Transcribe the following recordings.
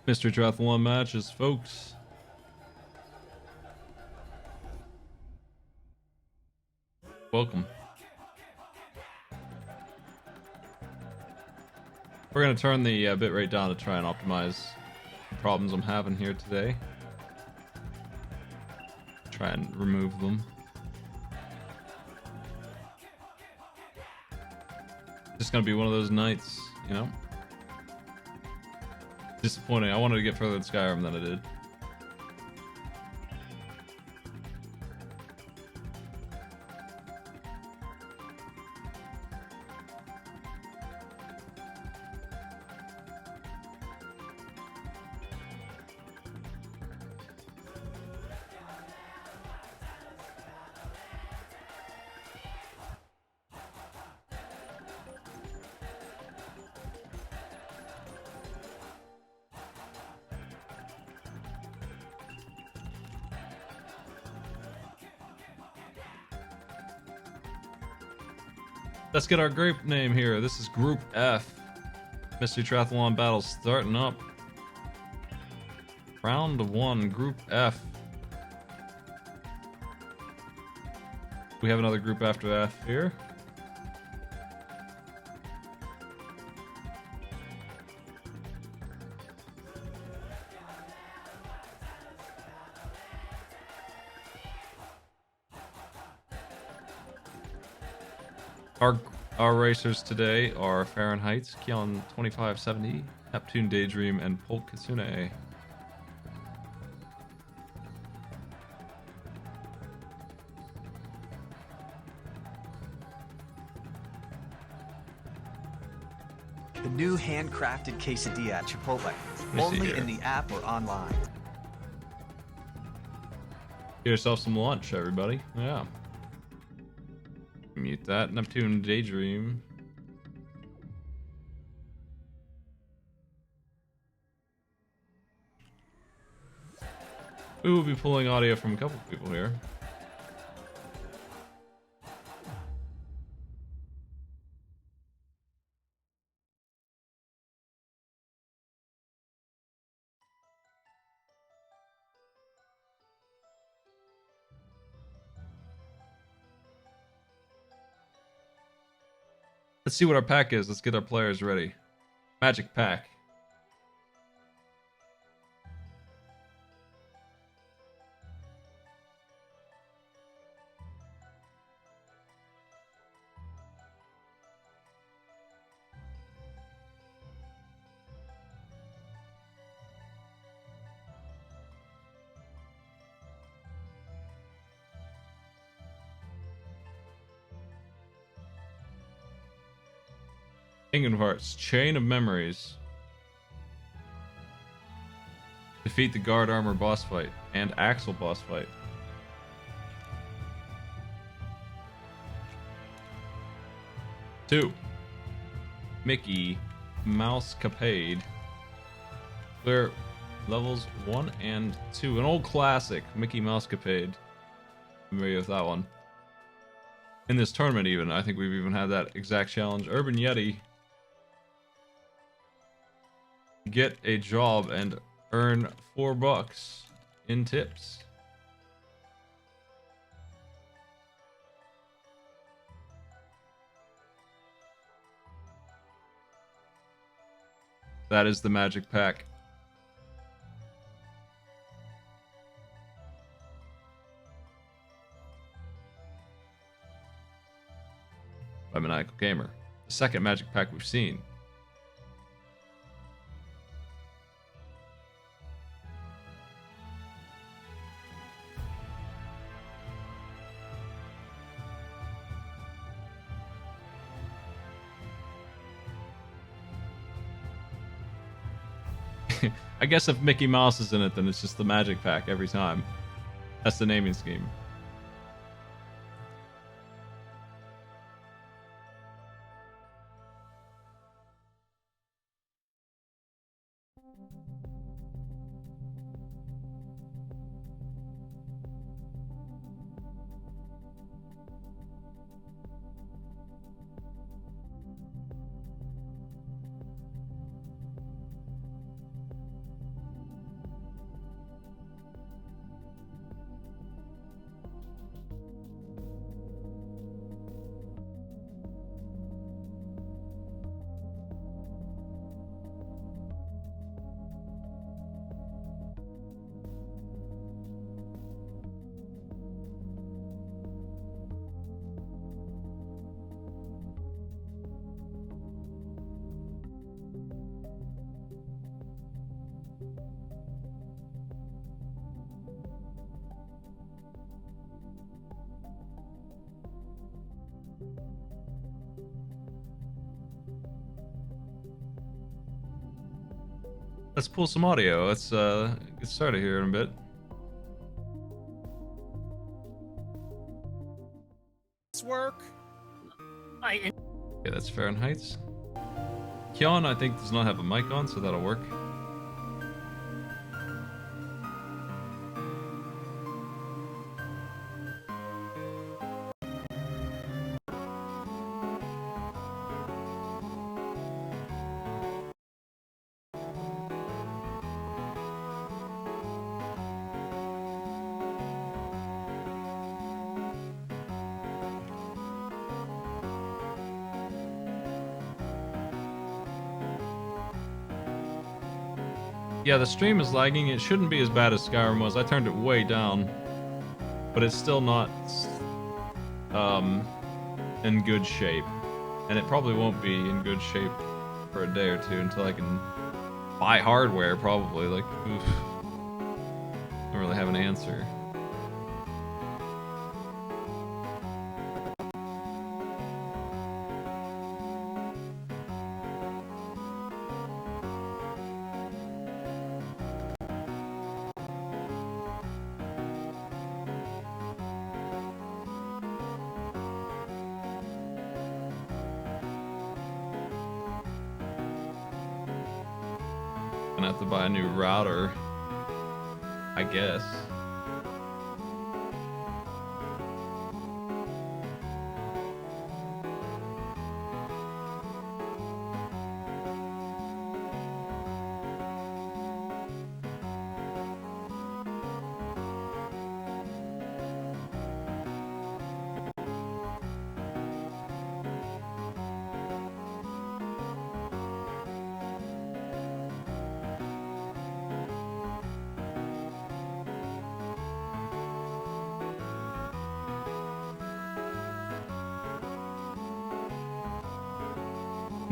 Mystery Triathlon matches, folks. Welcome. We're going to turn the bitrate down to try and optimize the problems I'm having here today. Try and remove them. Just going to be one of those nights, you know? Disappointing. I wanted to get further in Skyrim than I did. Let's get our group name here. This is Group F. Mystery Triathlon battles starting up. Round 1, Group F. We have another group after F here. Our racers today are Fahrenheit, Kion 2570, Neptune Daydream, and Polk Kitsune. The new handcrafted quesadilla at Chipotle, only in the app or online. Get yourself some lunch, everybody. Yeah. Mute that. Neptune Daydream. We will be pulling audio from a couple people here. Let's see what our pack is. Let's get our players ready. Magic pack. Kingdom Hearts, Chain of Memories. Defeat the Guard Armor boss fight and Axel boss fight. Two. Mickey Mouse Capade. Clear levels 1 and 2. An old classic, Mickey Mouse Capade. Familiar with that one. In this tournament even, I think we've even had that exact challenge. Urban Yeti. Get a job and earn $4 in tips. That is the magic pack. By Maniacal Gamer. The second magic pack we've seen. I guess if Mickey Mouse is in it, then it's just the magic pack every time. That's the naming scheme. Let's pull some audio. Let's get started here in a bit. Work. Okay, that's Fahrenheit. Kion, I think, does not have a mic on, so that'll work. Yeah, the stream is lagging. It shouldn't be as bad as Skyrim was. I turned it way down, but it's still not in good shape, and it probably won't be in good shape for a day or two until I can buy hardware. Probably, like, oof. Don't really have an answer. Gonna have to buy a new router, I guess.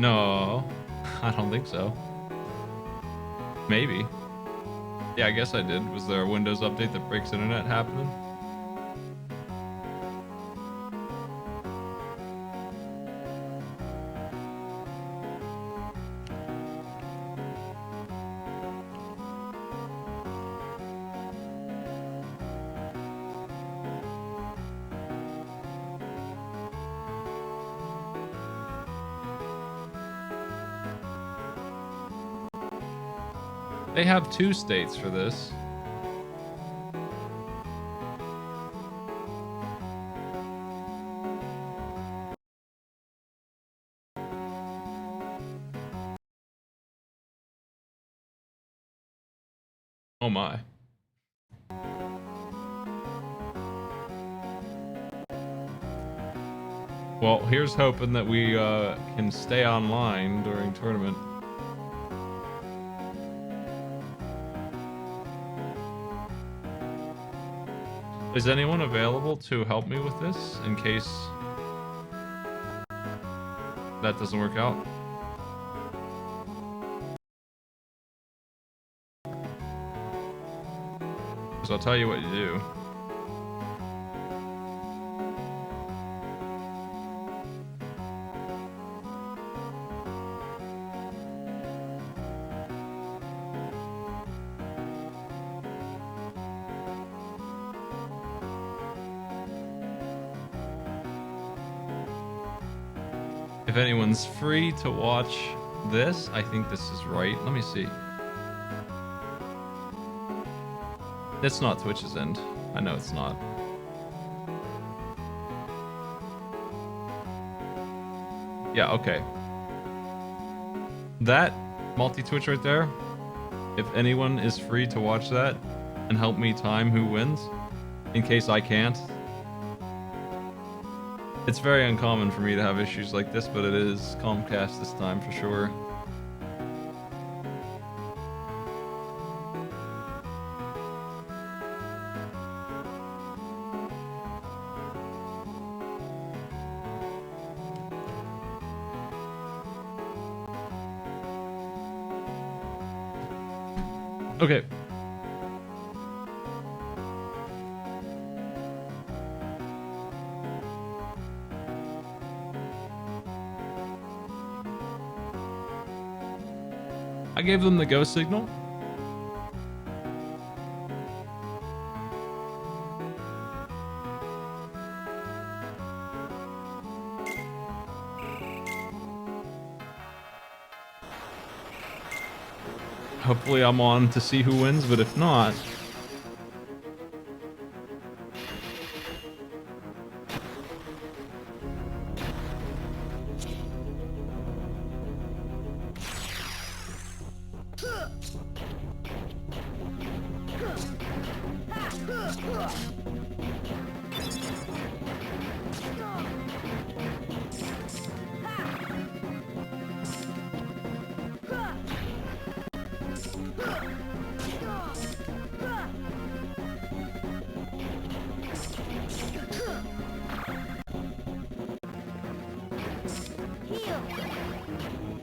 No, I don't think so. Maybe. Yeah, I guess I did. Was there a Windows update that breaks internet happening? They have 2 states for this. Oh my. Well, here's hoping that we can stay online during tournament. Is anyone available to help me with this in case that doesn't work out? So I'll tell you what you do. If anyone's free to watch this, I think this is right. Let me see. It's not Twitch's end. I know it's not. Yeah, okay. That multi-Twitch right there, if anyone is free to watch that and help me time who wins, in case I can't. It's very uncommon for me to have issues like this, but it is Comcast this time for sure. Okay. I gave them the go signal. Hopefully I'm on to see who wins, but if not...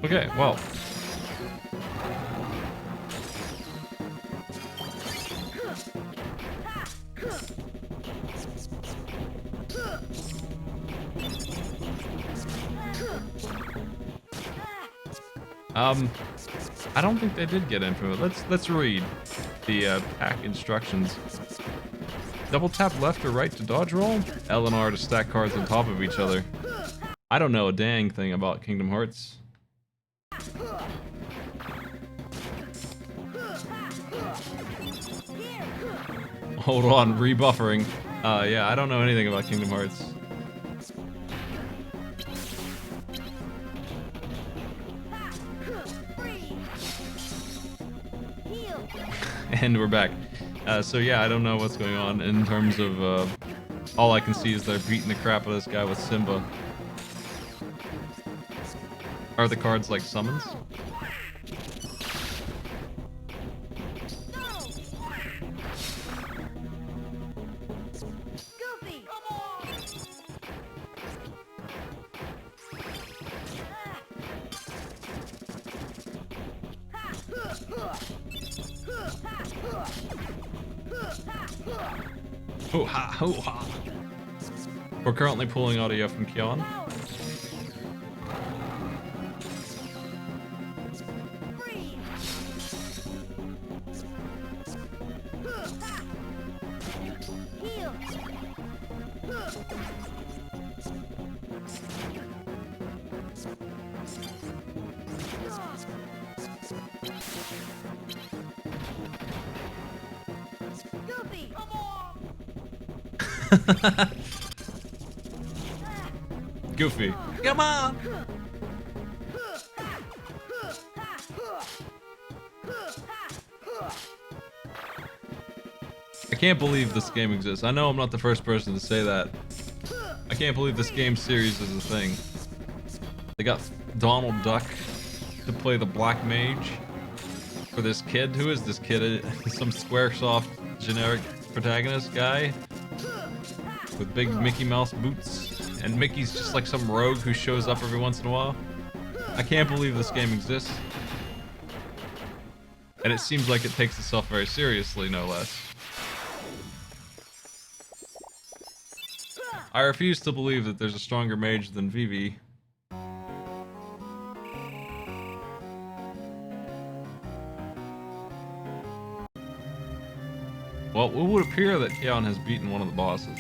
Okay, well. I don't think they did get in from it. Let's read the pack instructions. Double tap left or right to dodge roll. L and R to stack cards on top of each other. I don't know a dang thing about Kingdom Hearts. Hold on, rebuffering. Yeah, I don't know anything about Kingdom Hearts. And we're back. So yeah, I don't know what's going on in terms of, all I can see is they're beating the crap out of this guy with Simba. Are the cards like summons? Hoo-ha, hoo-ha. We're currently pulling audio from Kion. Goofy. Come on! I can't believe this game exists. I know I'm not the first person to say that. I can't believe this game series is a thing. They got Donald Duck to play the Black Mage for this kid. Who is this kid? Some Squaresoft generic protagonist guy with big Mickey Mouse boots. And Mickey's just like some rogue who shows up every once in a while. I can't believe this game exists. And it seems like it takes itself very seriously, no less. I refuse to believe that there's a stronger mage than Vivi. Well, it would appear that Kion has beaten one of the bosses.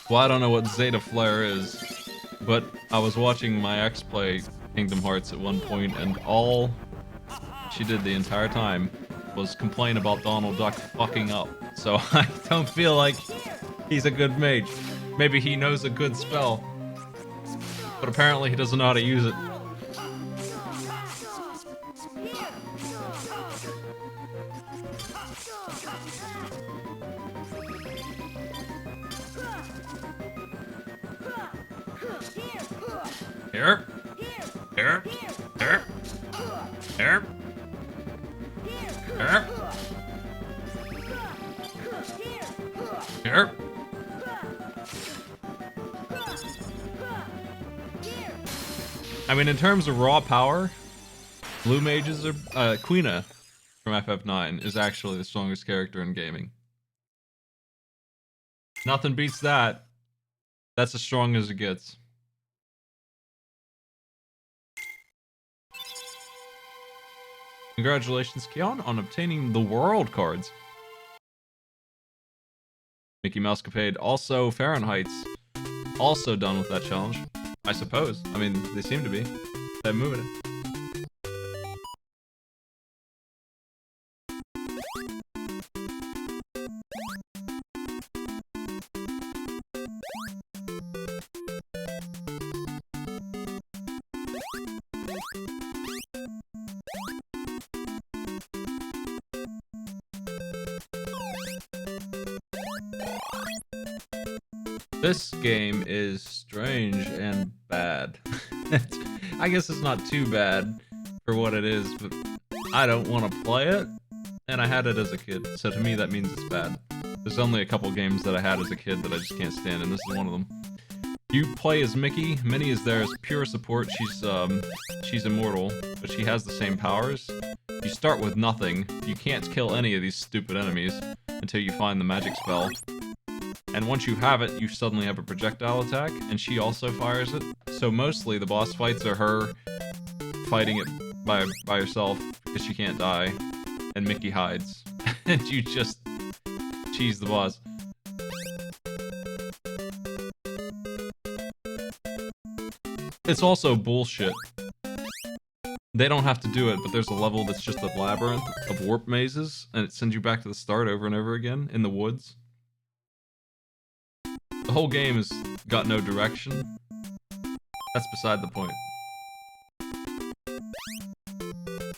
Well, I don't know what Zeta Flare is, but I was watching my ex play Kingdom Hearts at one point, and all she did the entire time was complain about Donald Duck fucking up. So I don't feel like he's a good mage. Maybe he knows a good spell, but apparently he doesn't know how to use it. Here. Here. Here. Here. Here. Here. I mean, in terms of raw power, Blue Mages are Quina from FF9 is actually the strongest character in gaming. Nothing beats that. That's as strong as it gets. Congratulations, Keon, on obtaining the world cards. Mickey Mousecapade, also Fahrenheit's, also done with that challenge. I suppose. I mean, they seem to be. They're moving it. This game is strange and bad. I guess it's not too bad for what it is, but I don't want to play it, and I had it as a kid, so to me that means it's bad. There's only a couple games that I had as a kid that I just can't stand, and this is one of them. You play as Mickey. Minnie is there as pure support. She's immortal, but she has the same powers. You start with nothing. You can't kill any of these stupid enemies until you find the magic spell. And once you have it, you suddenly have a projectile attack, and she also fires it. So mostly the boss fights are her fighting it by herself because she can't die, and Mickey hides. And you just cheese the boss. It's also bullshit. They don't have to do it, but there's a level that's just a labyrinth of warp mazes, and it sends you back to the start over and over again in the woods. The whole game has got no direction. That's beside the point.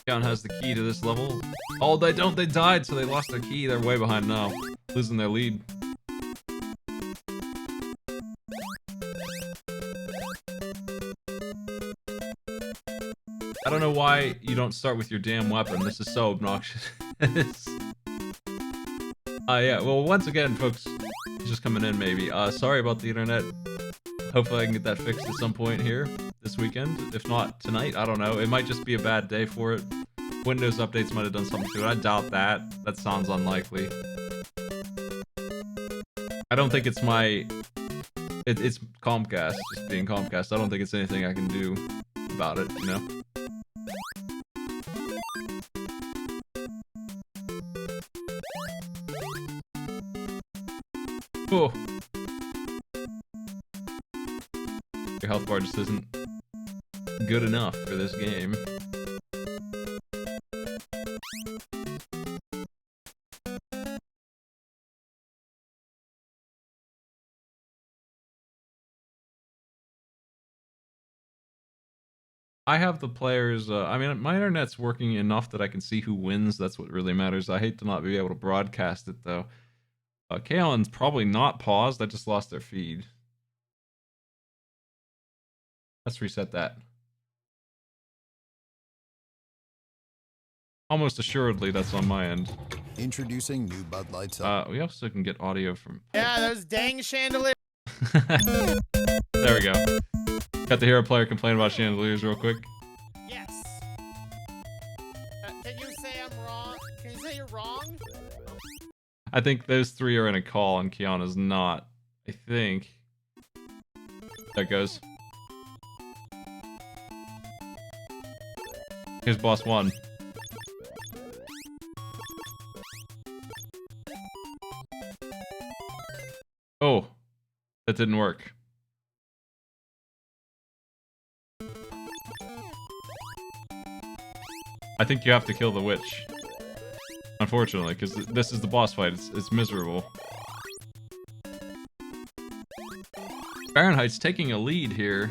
Count has the key to this level. Oh, they don't. They died, so they lost their key. They're way behind now, losing their lead. I don't know why you don't start with your damn weapon. This is so obnoxious. Yeah, well, once again, folks, just coming in maybe. Sorry about the internet. Hopefully I can get that fixed at some point here this weekend. If not tonight, I don't know. It might just be a bad day for it. Windows updates might have done something to it. I doubt that. That sounds unlikely. I don't think it's my... It's Comcast, just being Comcast. I don't think it's anything I can do about it, you know? Oh. Your health bar just isn't good enough for this game. I have the players, I mean, my internet's working enough that I can see who wins. That's what really matters. I hate to not be able to broadcast it, though. Kaelin's probably not paused. I just lost their feed. Let's reset that. Almost assuredly, that's on my end. Introducing new Bud Lights. We also can get audio from... Yeah, those dang chandeliers. There we go. Got to hear a player complain about chandeliers real quick. Yes. Can you say I'm wrong? Can you say you're wrong? I think those three are in a call and Kiana's not. I think. There it goes. Here's boss one. Oh, that didn't work. I think you have to kill the witch. Unfortunately, because this is the boss fight. It's miserable. Fahrenheit's taking a lead here.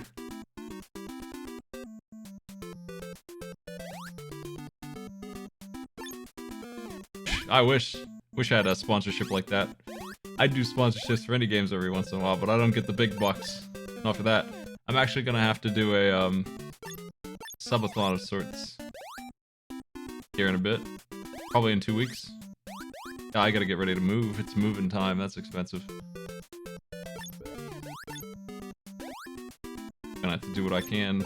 I wish I had a sponsorship like that. I do sponsorships for indie games every once in a while, but I don't get the big bucks. Not for that. I'm actually gonna have to do a subathon of sorts here in a bit, probably in 2 weeks. I gotta get ready to move. It's moving time. That's expensive. Gonna have to do what I can.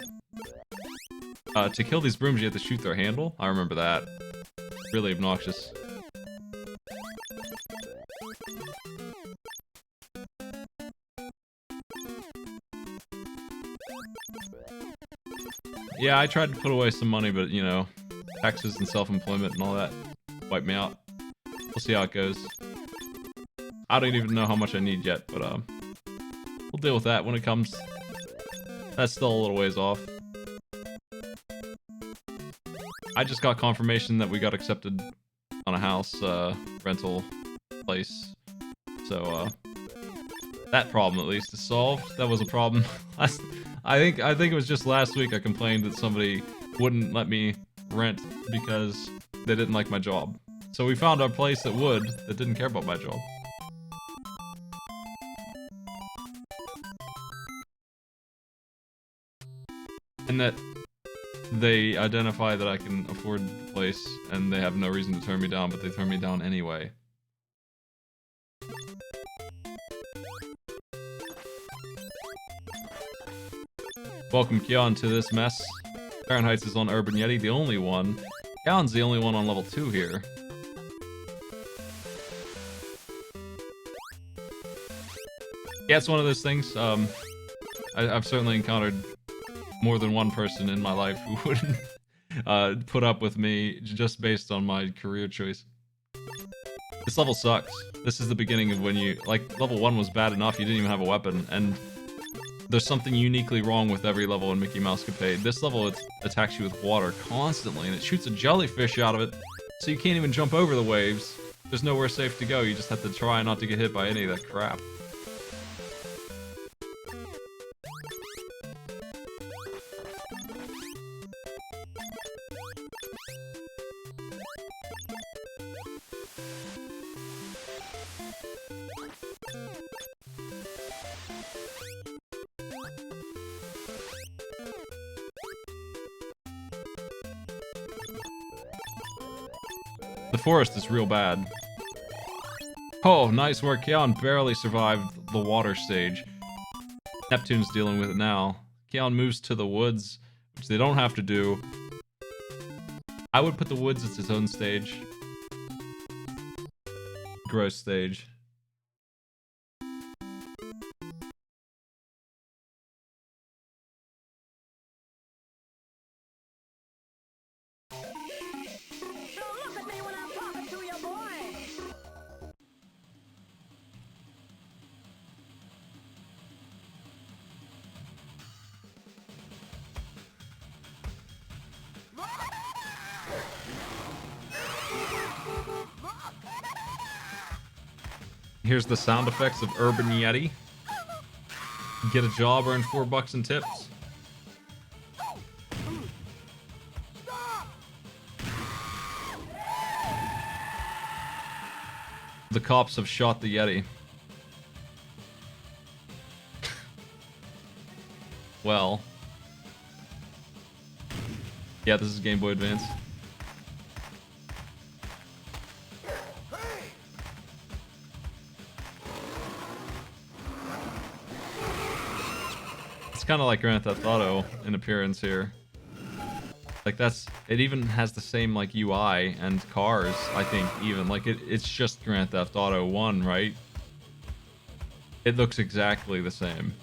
To kill these brooms, you have to shoot their handle. I remember that. Really obnoxious. Yeah, I tried to put away some money, but, you know, taxes and self-employment and all that wiped me out. We'll see how it goes. I don't even know how much I need yet, but, we'll deal with that when it comes. That's still a little ways off. I just got confirmation that we got accepted on a house, rental place. So, that problem at least is solved. That was a problem. I think it was just last week I complained that somebody wouldn't let me rent because they didn't like my job. So we found our place that would, that didn't care about my job. And that they identify that I can afford the place and they have no reason to turn me down, but they turn me down anyway. Welcome Kyon to this mess. Fahrenheit's is on Urban Yeti, the only one. Kyon's the only one on level 2 here. Yeah, it's one of those things. I've certainly encountered more than one person in my life who wouldn't put up with me just based on my career choice. This level sucks. This is the beginning of when you... Like, level 1 was bad enough, you didn't even have a weapon, and there's something uniquely wrong with every level in Mickey Mouse Capade. This level, it attacks you with water constantly, and it shoots a jellyfish out of it, so you can't even jump over the waves. There's nowhere safe to go, you just have to try not to get hit by any of that crap. The forest is real bad. Oh, nice work. Keon barely survived the water stage. Neptune's dealing with it now. Keon moves to the woods, which they don't have to do. I would put the woods as its own stage. Gross stage. Here's the sound effects of Urban Yeti. Get a job, earn $4 in tips. The cops have shot the Yeti. Well. Yeah, this is Game Boy Advance. It's kind of like Grand Theft Auto in appearance here. Like it even has the same like UI and cars, I think even. Like it's just Grand Theft Auto 1, right? It looks exactly the same.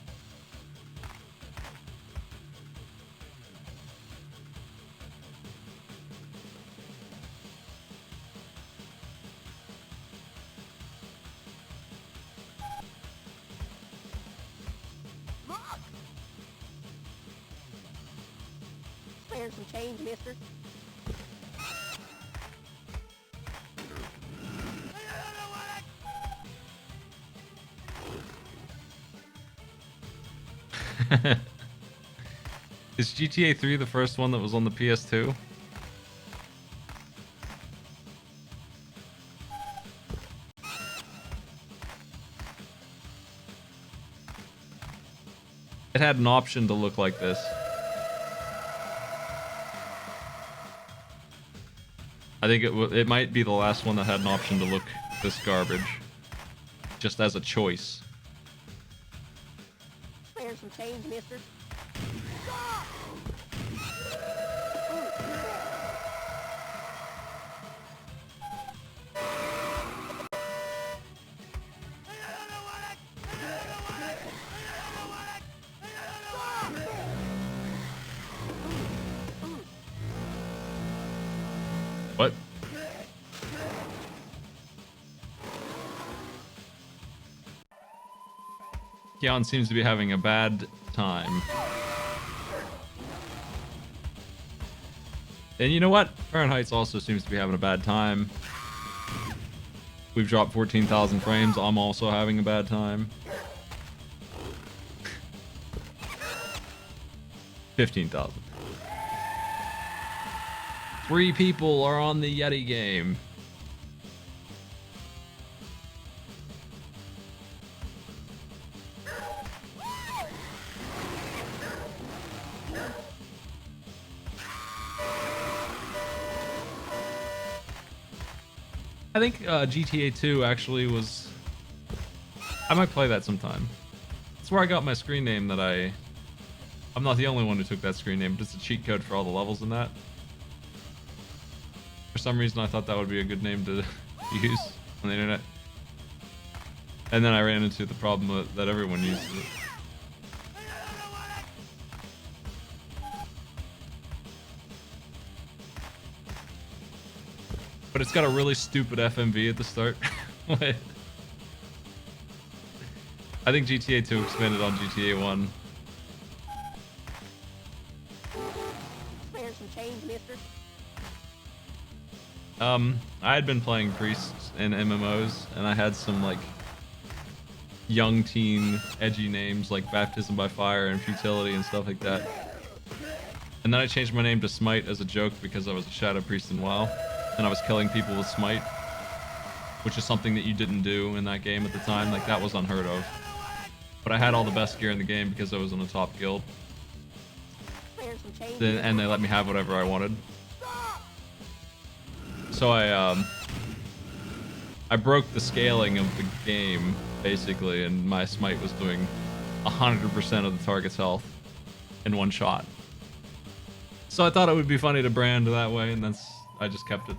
Some change, mister. Is GTA 3 the first one that was on the PS2? It had an option to look like this. I think it might be the last one that had an option to look this garbage. Just as a choice. There's some change, mister. What? Keon seems to be having a bad time. And you know what? Fahrenheit's also seems to be having a bad time. We've dropped 14,000 frames. I'm also having a bad time. 15,000. 3 people are on the Yeti game. I think GTA 2 actually was... I might play that sometime. That's where I got my screen name that I'm not the only one who took that screen name, but it's a cheat code for all the levels in that. For some reason, I thought that would be a good name to use on the internet. And then I ran into the problem that everyone uses it. But it's got a really stupid FMV at the start. I think GTA 2 expanded on GTA 1. There's some change, mister. I had been playing priests in MMOs, and I had some like young teen edgy names like Baptism by Fire and Futility and stuff like that. And then I changed my name to Smite as a joke because I was a Shadow Priest in WoW, and I was killing people with Smite, which is something that you didn't do in that game at the time. Like, that was unheard of. But I had all the best gear in the game because I was in a top guild. There's some change. And they let me have whatever I wanted. So I broke the scaling of the game, basically, and my Smite was doing 100% of the target's health in one shot. So I thought it would be funny to brand that way, and I just kept it.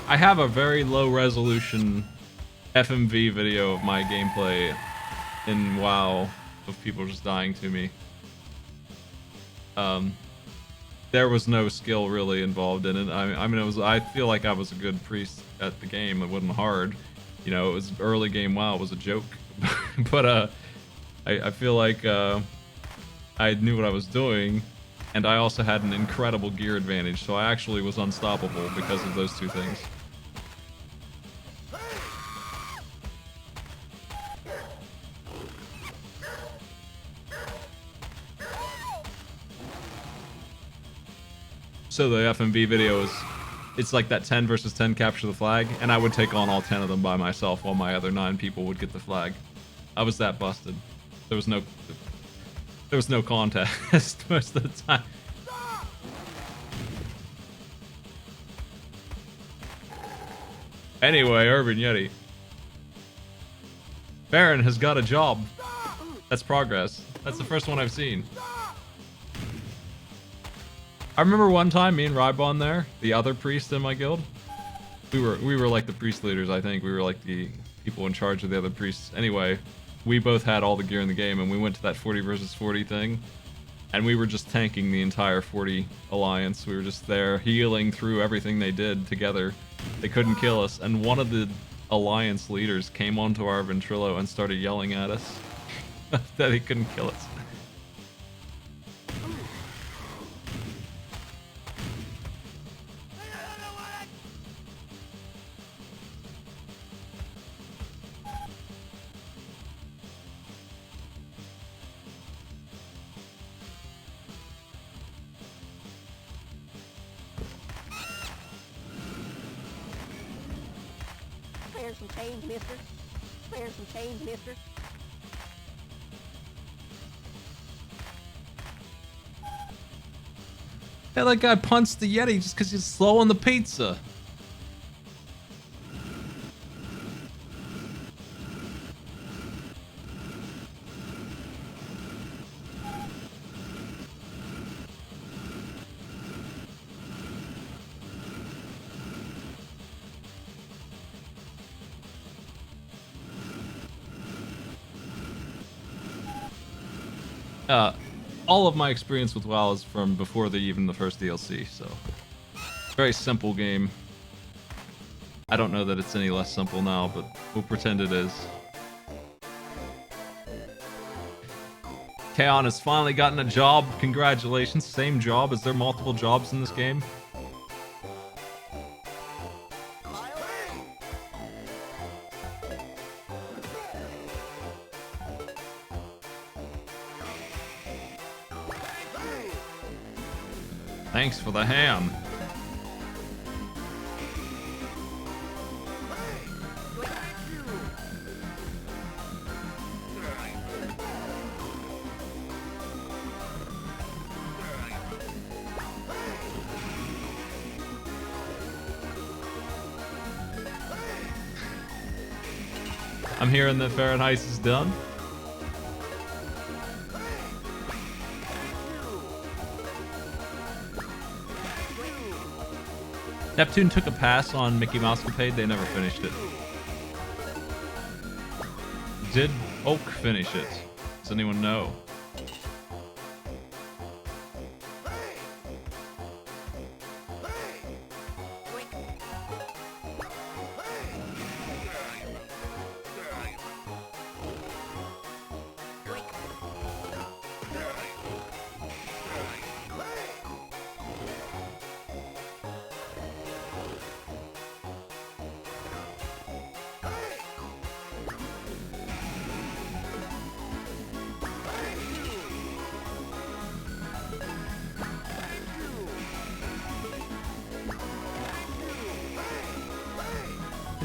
I have a very low resolution FMV video of my gameplay in WoW of people just dying to me. There was no skill really involved in it. I mean, I feel like I was a good priest at the game. It wasn't hard. You know, it was early game WoW. It was a joke. But I feel like I knew what I was doing, and I also had an incredible gear advantage. So I actually was unstoppable because of those two things. So the FMV video it's like that 10 versus 10 capture the flag, and I would take on all 10 of them by myself while my other 9 people would get the flag. I was that busted. There was no contest most of the time. Anyway, Urban Yeti. Baron has got a job. That's progress. That's the first one I've seen. I remember one time me and Rybon there, the other priest in my guild. We were like the priest leaders, I think. We were like the people in charge of the other priests. Anyway, we both had all the gear in the game, and we went to that 40 versus 40 thing, and we were just tanking the entire 40 alliance. We were just there healing through everything they did together. They couldn't kill us, and one of the alliance leaders came onto our Ventrilo and started yelling at us that he couldn't kill us. Spare some change, mister. Spare some change, mister. Yeah, that guy punched the Yeti just because he's slow on the pizza. All of my experience with WoW is from before even the first DLC, so very simple game. I don't know that it's any less simple now, but we'll pretend it is. Kaon has finally gotten a job. Congratulations. Same job. Is there multiple jobs in this game? Thanks for the ham. I'm hearing that Fahrenheit is done. Neptune took a pass on Mickey Mouse Capade. They never finished it. Did Oak finish it? Does anyone know?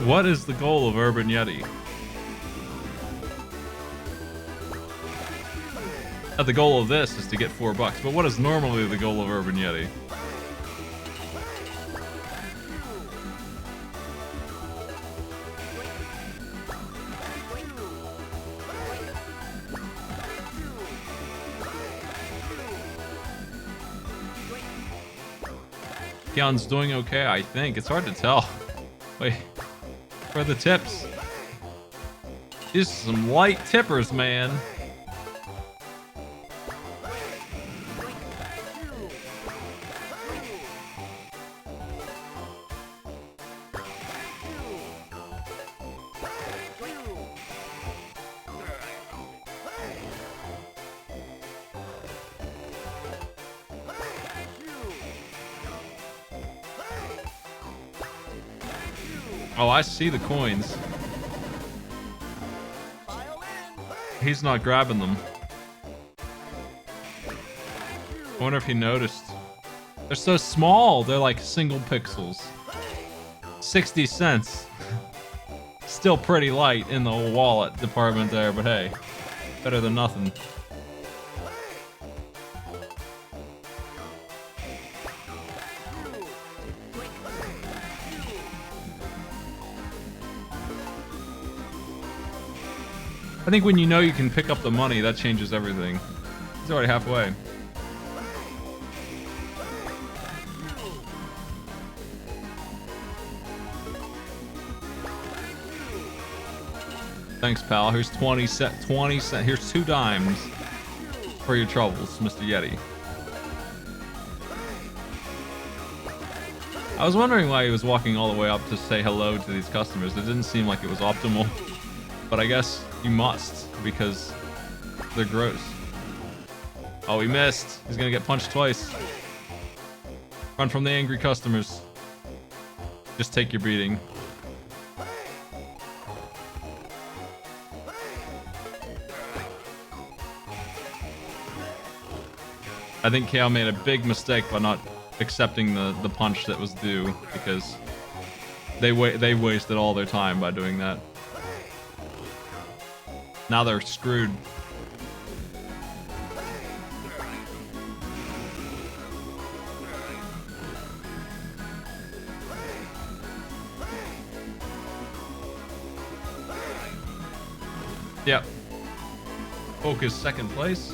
What is the goal of Urban Yeti? The goal of this is to get $4, but what is normally the goal of Urban Yeti? Keon's doing okay, I think. It's hard to tell. Wait. For the tips. These are some light tippers, man. Oh, I see the coins. He's not grabbing them. I wonder if he noticed. They're so small. They're like single pixels. 60 cents. Still pretty light in the wallet department there, but hey, better than nothing. I think when you know you can pick up the money, that changes everything. He's already halfway. Thanks, pal. Here's 20 cent. Here's 2 dimes for your troubles, Mr. Yeti. I was wondering why he was walking all the way up to say hello to these customers. It didn't seem like it was optimal, but I guess you must because they're gross. Oh, he missed. He's gonna get punched twice. Run from the angry customers. Just take your beating. I think Kale made a big mistake by not accepting the punch that was due, because They wasted all their time by doing that. Now they're screwed. Yep. Focus second place.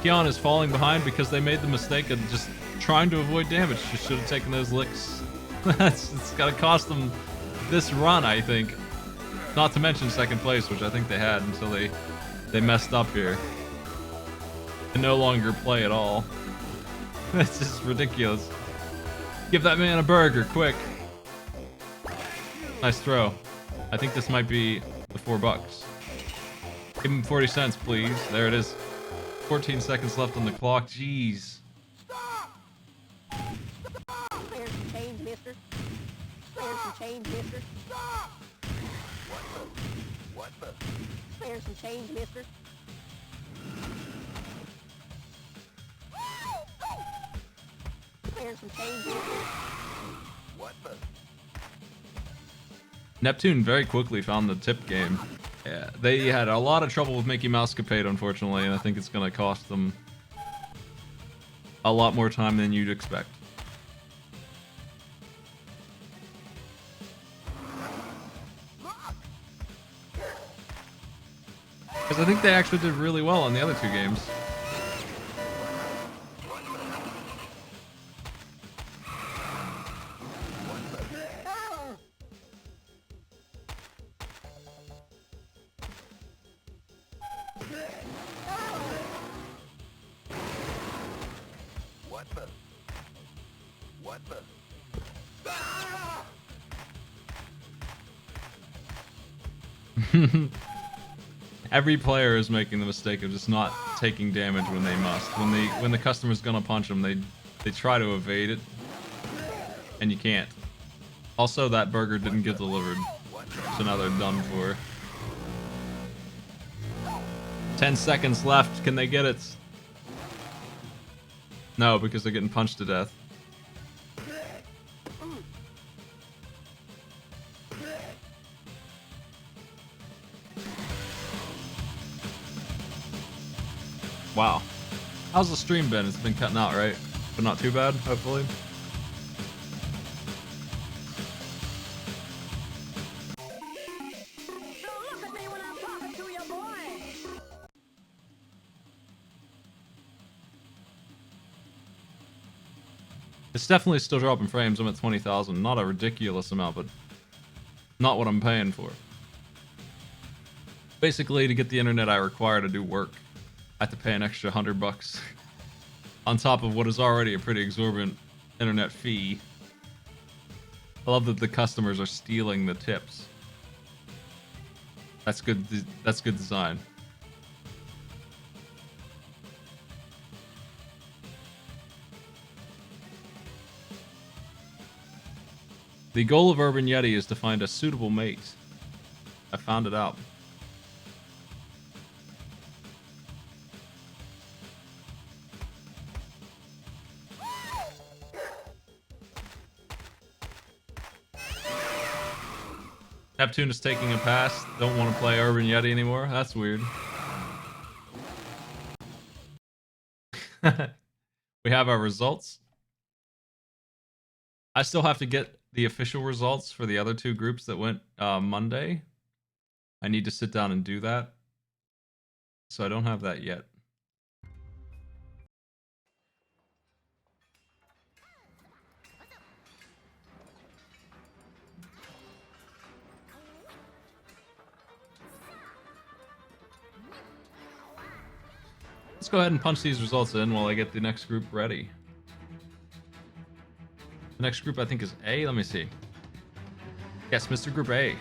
Keon is falling behind because they made the mistake of just trying to avoid damage. Just should have taken those licks. It's gotta cost them this run, I think. Not to mention second place, which I think they had until they messed up here. And no longer play at all. It's just ridiculous. Give that man a burger, quick. Nice throw. I think this might be the $4. Give him 40 cents, please. There it is. 14 seconds left on the clock. Jeez. There's some change, mister. There's some change, mister. What the? There's some change, mister. There's some change, mister. What the? Neptune very quickly found the tip game. Yeah, they had a lot of trouble with Mickey Mousecapade, unfortunately, and I think it's going to cost them a lot more time than you'd expect. Because I think they actually did really well on the other two games. What the? What the? Every player is making the mistake of just not taking damage when they must. When the customer's gonna punch them, they try to evade it, and you can't. Also, that burger didn't get delivered, so now they're done for. 10 seconds left. Can they get it? No, because they're getting punched to death. Wow. How's the stream been? It's been cutting out, right? But not too bad, hopefully. Look at me when I'm talking to you, boy. It's definitely still dropping frames. I'm at 20,000. Not a ridiculous amount, but not what I'm paying for. Basically, to get the internet I require to do work, I have to pay an extra $100 on top of what is already a pretty exorbitant internet fee. I love that the customers are stealing the tips. That's good. That's good design. The goal of Urban Yeti is to find a suitable mate. I found it out. Neptune is taking a pass. Don't want to play Urban Yeti anymore. That's weird. We have our results. I still have to get the official results for the other two groups that went Monday. I need to sit down and do that. So I don't have that yet. Let's go ahead and punch these results in while I get the next group ready. The next group I think is A. Let me see. Yes, Mr. Group A.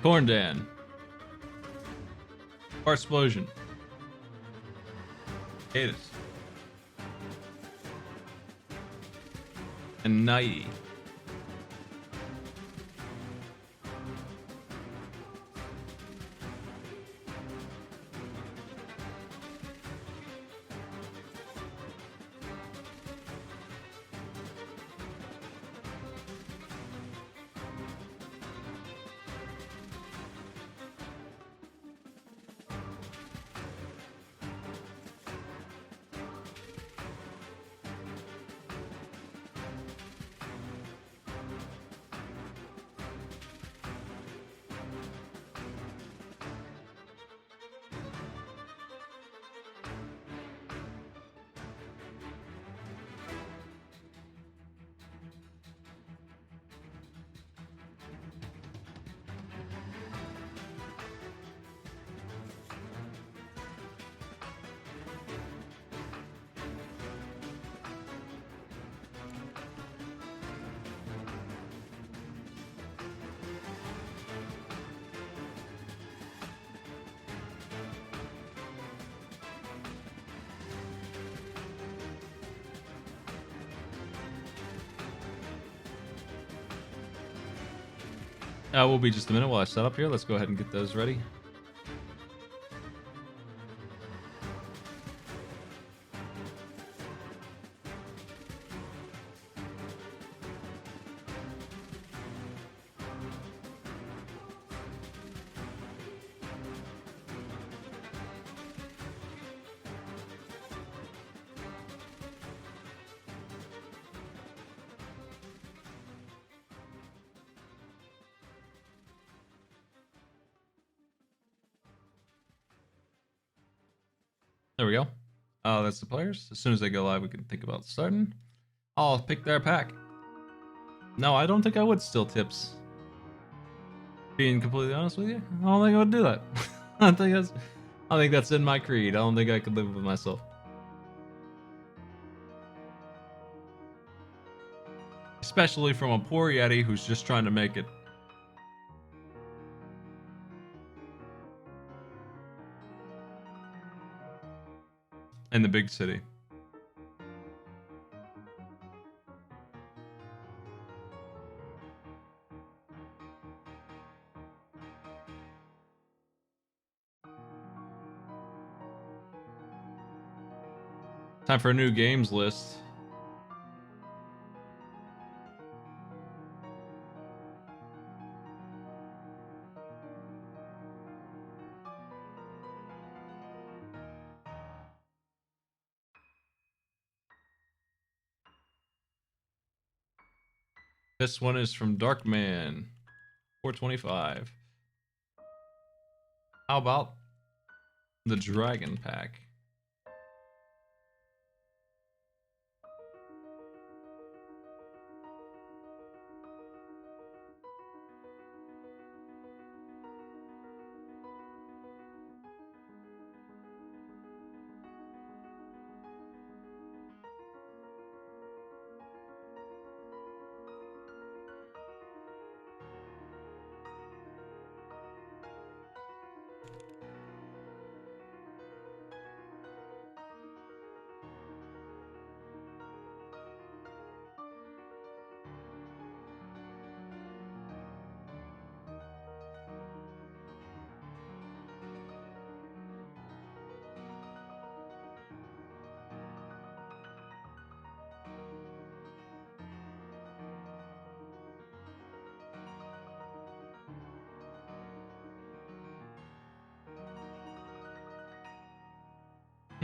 Corn Dan. Bar Explosion. Gators. And Nighty. Will be just a minute while I set up here. Let's go ahead and get those ready. There we go. That's the players. As soon as they go live, we can think about starting. I'll pick their pack. No, I don't think I would steal tips. Being completely honest with you, I don't think I would do that. I think that's in my creed. I don't think I could live with myself. Especially from a poor Yeti who's just trying to make it. In the big city. Time for a new games list. This one is from Darkman, 425. How about the Dragon Pack?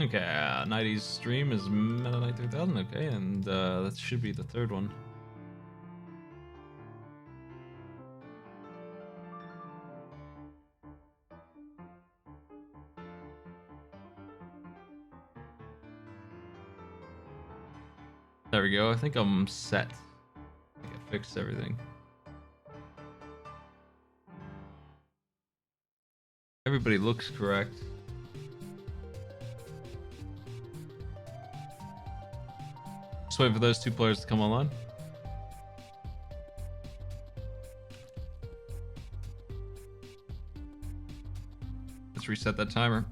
Okay, 90s stream is Meta Knight 3000, okay, and that should be the third one. There we go, I think I'm set. I think I fixed everything. Everybody looks correct. Just wait for those two players to come online. Let's reset that timer.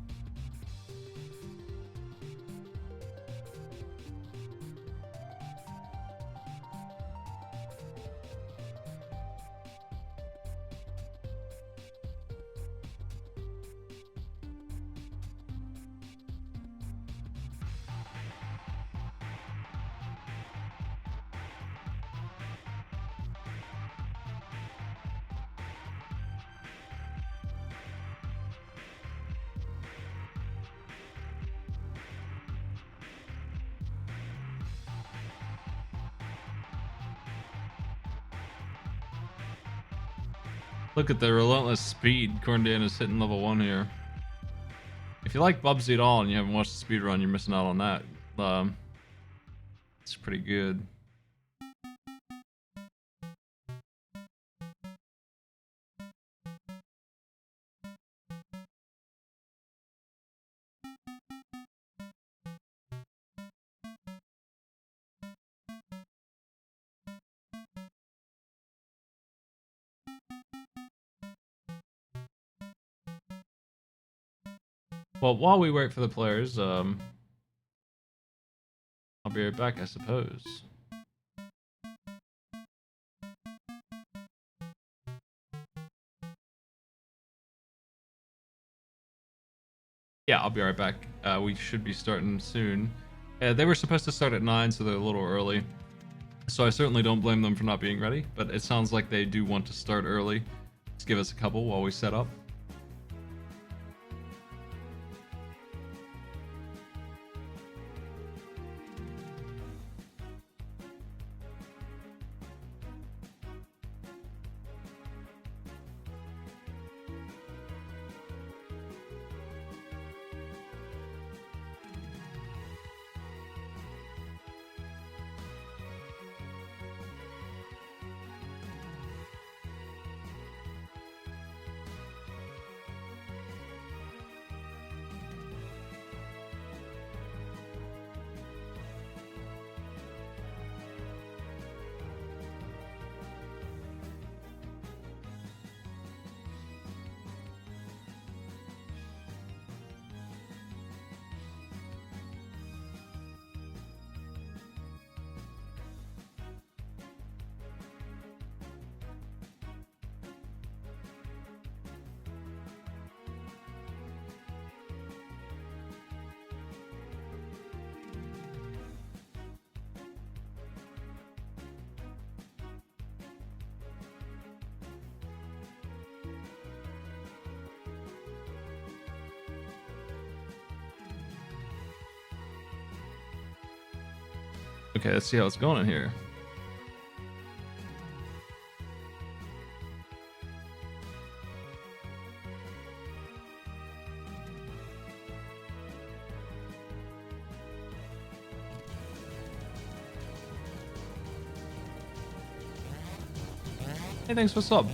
Look at the relentless speed Corndan is hitting level 1 here. If you like Bubsy at all and you haven't watched the speed run, you're missing out on that. It's pretty good. Well, while we wait for the players, I'll be right back, I suppose. Yeah, I'll be right back. We should be starting soon. They were supposed to start at 9, so they're a little early. So I certainly don't blame them for not being ready, but it sounds like they do want to start early. Let's give us a couple while we set up. Okay, let's see how it's going in here. Hey, thanks for sub.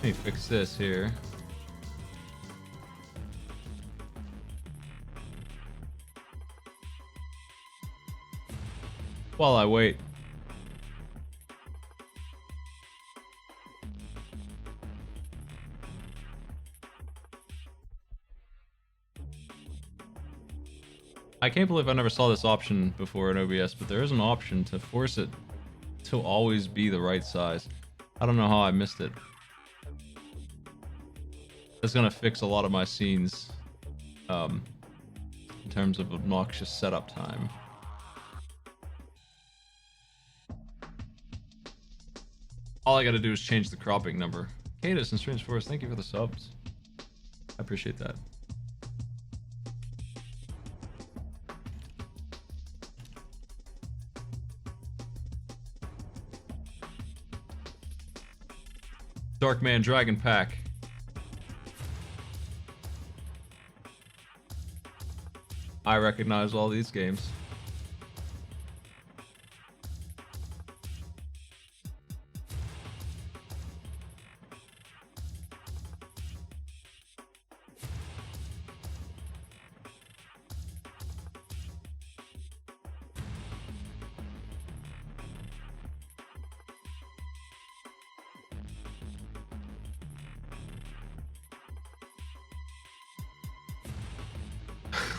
Let me fix this here. While I wait. I can't believe I never saw this option before in OBS, but there is an option to force it to always be the right size. I don't know how I missed it. That's gonna fix a lot of my scenes in terms of obnoxious setup time. All I gotta do is change the cropping number. Cadus and Strange Forest, thank you for the subs. I appreciate that. Darkman Dragon Pack. I recognize all these games.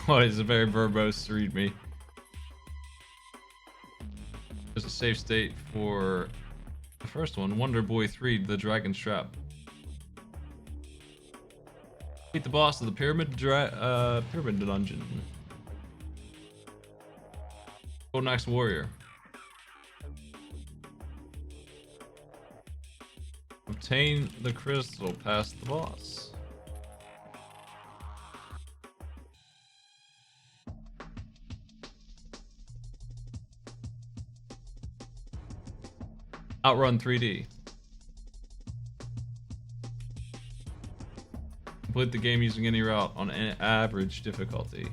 Oh, it's a very verbose read me. There's a save state for the first one, Wonder Boy 3, The Dragon's Trap. Beat the boss of the Pyramid Dungeon. Golden Axe Warrior. Obtain the crystal past the boss. Outrun 3D. Complete the game using any route on an average difficulty.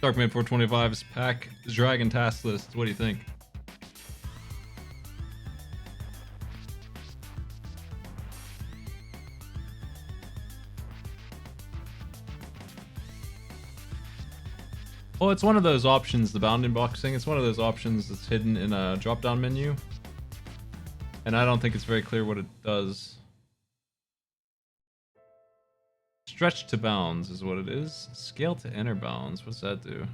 Darkman 425's pack Dragon task list. What do you think? Well, it's one of those options, the bounding box thing. It's one of those options that's hidden in a drop-down menu. And I don't think it's very clear what it does. Stretch to bounds is what it is. Scale to inner bounds. What's that do?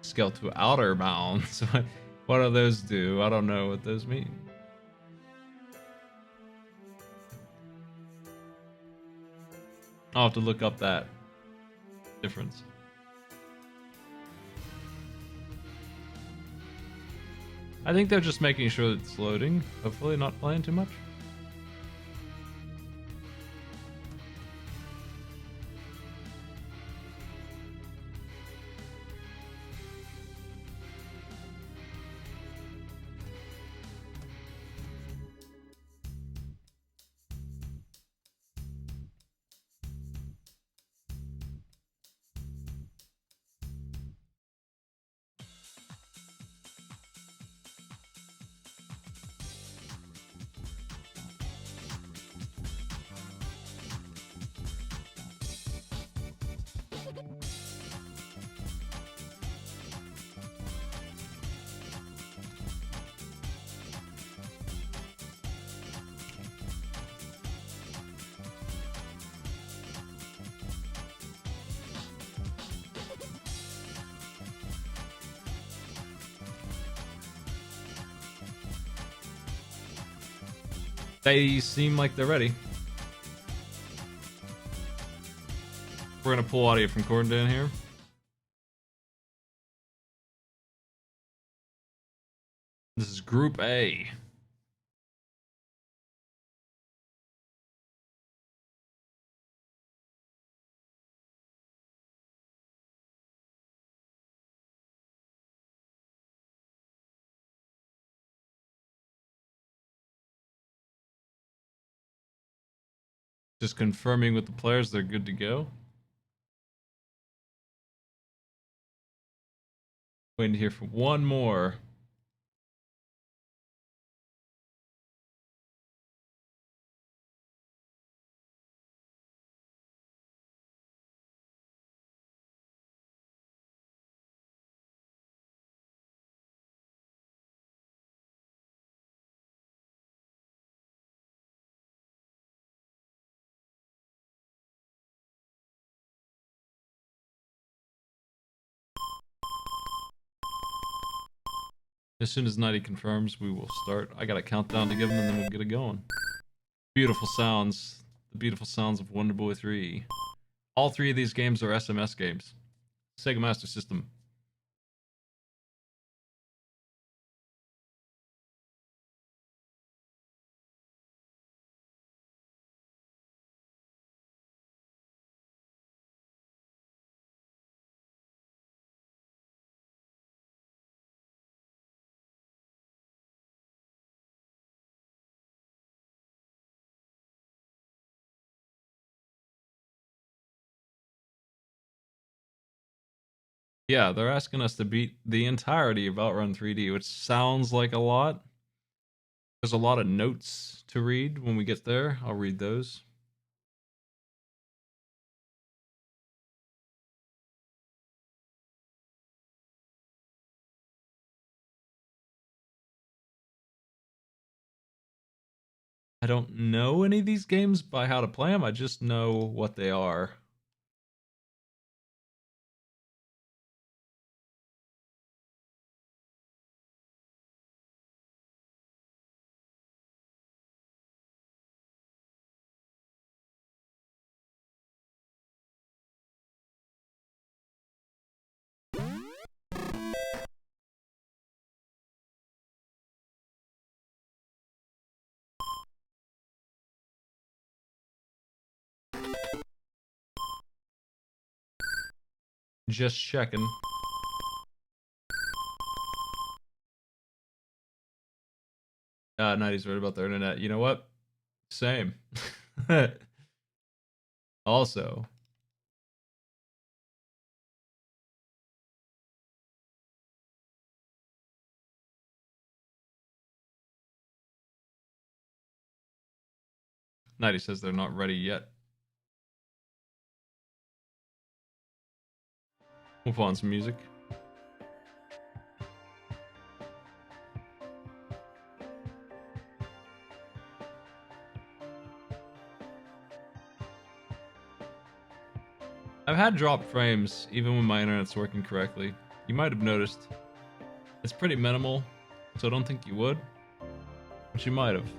Scale to outer bounds. What do those do? I don't know what those mean. I'll have to look up that difference. I think they're just making sure that it's loading. Hopefully not playing too much. They seem like they're ready. We're gonna pull audio from Gordon here. This is Group A. Just confirming with the players they're good to go. Waiting to hear for one more. As soon as 90 confirms, we will start. I got a countdown to give them and then we'll get it going. Beautiful sounds. The beautiful sounds of Wonder Boy 3. All three of these games are SMS games. Sega Master System. Yeah, they're asking us to beat the entirety of Outrun 3D, which sounds like a lot. There's a lot of notes to read when we get there. I'll read those. I don't know any of these games by how to play them. I just know what they are. Just checking. Nighty's right about their internet. You know what? Same. Also, Nighty says they're not ready yet. We'll put on some music. I've had dropped frames even when my internet's working correctly. You might have noticed. It's pretty minimal, so I don't think you would. But you might have.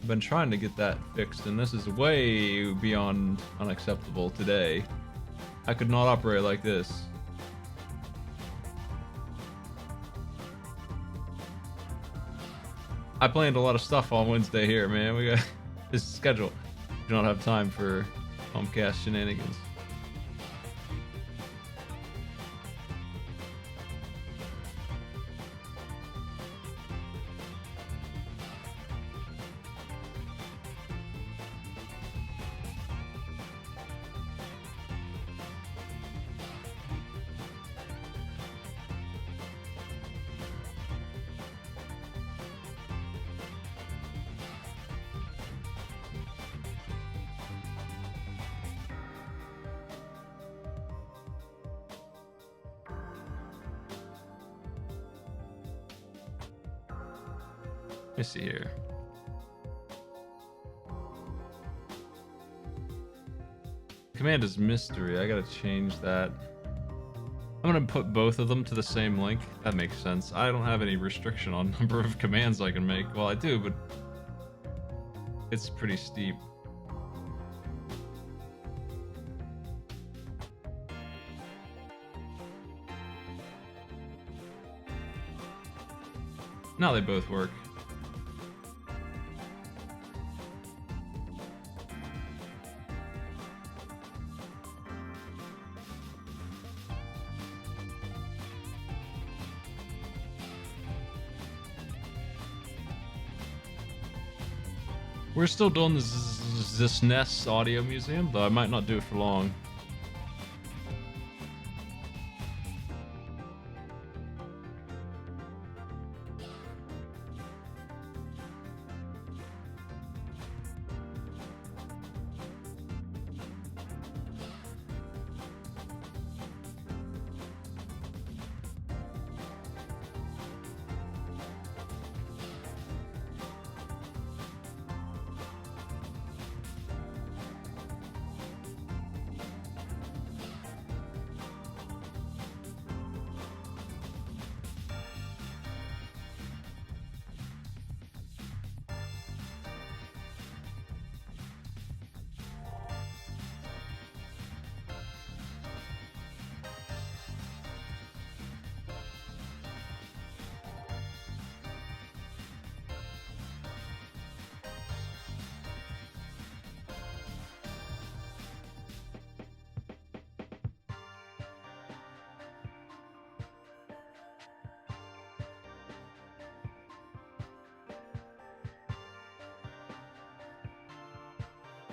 I've been trying to get that fixed, and this is way beyond unacceptable today. I could not operate like this. I planned a lot of stuff on Wednesday here, man. We got this schedule. We don't have time for Homecast shenanigans. Let's see here. Command is mystery. I gotta change that. I'm gonna put both of them to the same link. That makes sense. I don't have any restriction on number of commands I can make. Well, I do, but it's pretty steep. Now they both work. We're still doing this Ness Audio Museum, though I might not do it for long.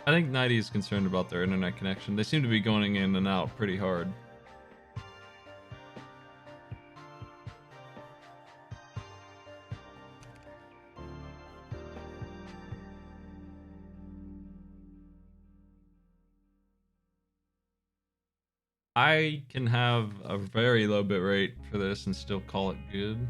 I think 90 is concerned about their internet connection. They seem to be going in and out pretty hard. I can have a very low bit rate for this and still call it good.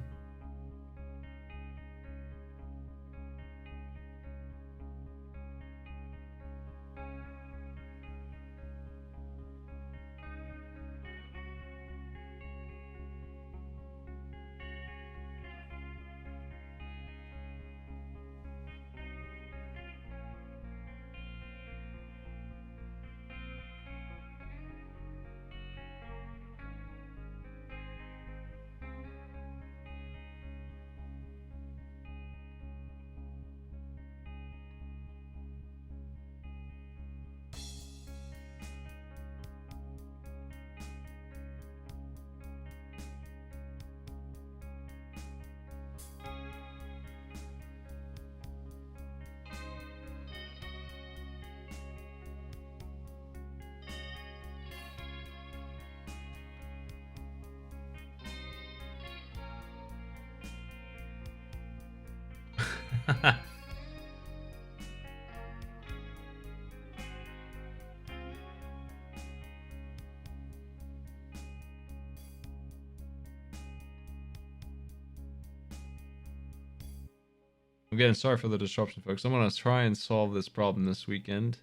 Again, sorry for the disruption, folks. I'm going to try and solve this problem this weekend.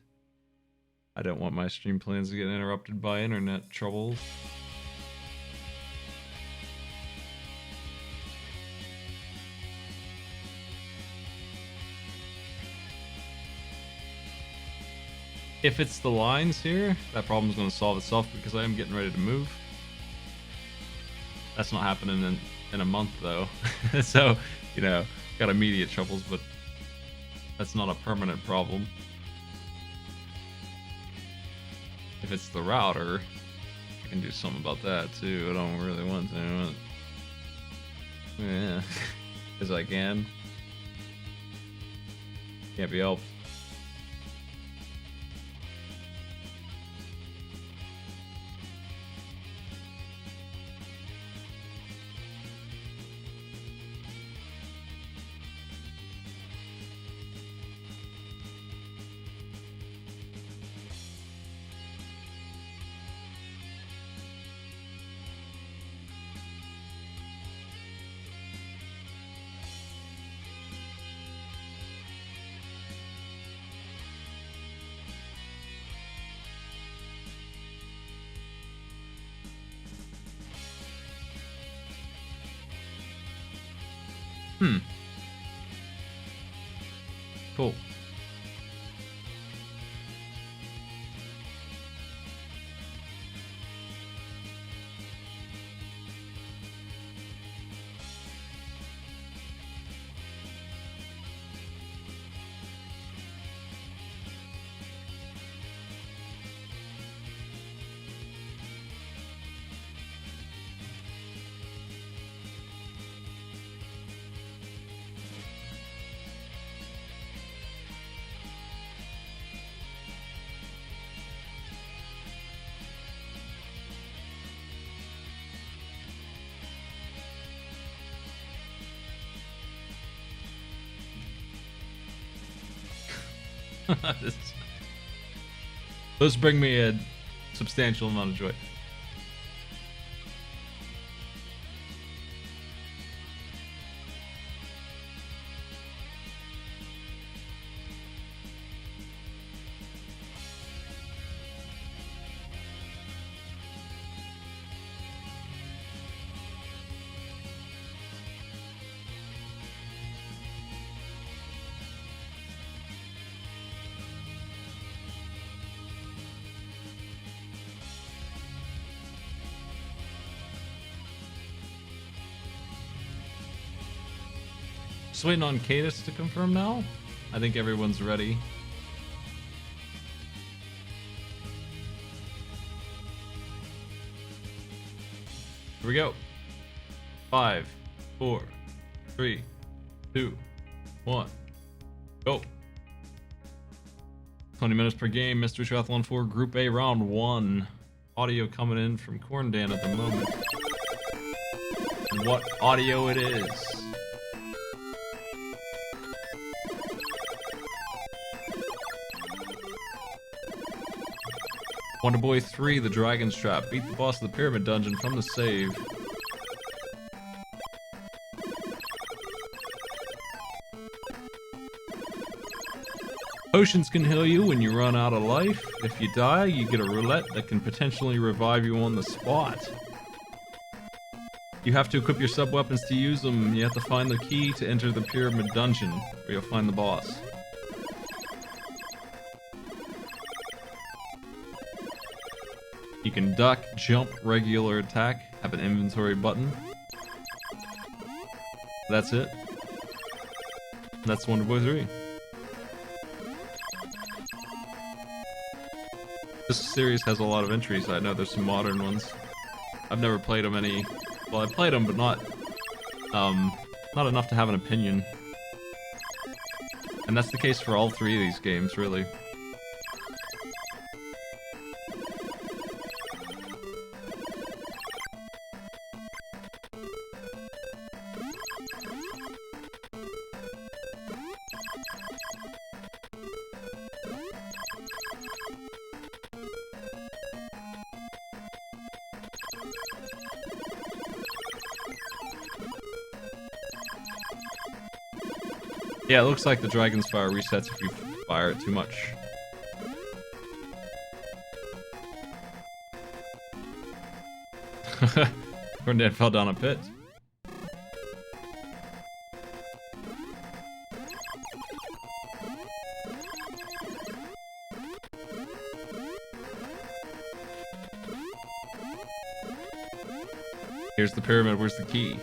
I don't want my stream plans to get interrupted by internet troubles. If it's the lines here, that problem's going to solve itself because I am getting ready to move. That's not happening in a month, though. So, you know, got immediate troubles, but that's not a permanent problem. If it's the router, I can do something about that too. I don't really want to. Yeah, because I can. Can't be helped. Cool. Those bring me a substantial amount of joy. Just waiting on Cadus to confirm now. I think everyone's ready. Here we go. 5, 4, 3, 2, 1, go. 20 minutes per game, Mystery Triathlon 4, Group A, Round 1. Audio coming in from Corndan at the moment. What audio it is. Wonder Boy 3, The Dragon's Trap. Beat the boss of the Pyramid Dungeon from the save. Potions can heal you when you run out of life. If you die, you get a roulette that can potentially revive you on the spot. You have to equip your sub-weapons to use them. You have to find the key to enter the Pyramid Dungeon, where you'll find the boss. You can duck, jump, regular attack, have an inventory button. That's it. That's Wonder Boy 3. This series has a lot of entries. I know there's some modern ones. I've never played them any. Well, I played them, but not enough to have an opinion. And that's the case for all three of these games, really. Yeah, it looks like the Dragon's Fire resets if you fire it too much. Corndan fell down a pit. Here's the pyramid, where's the key?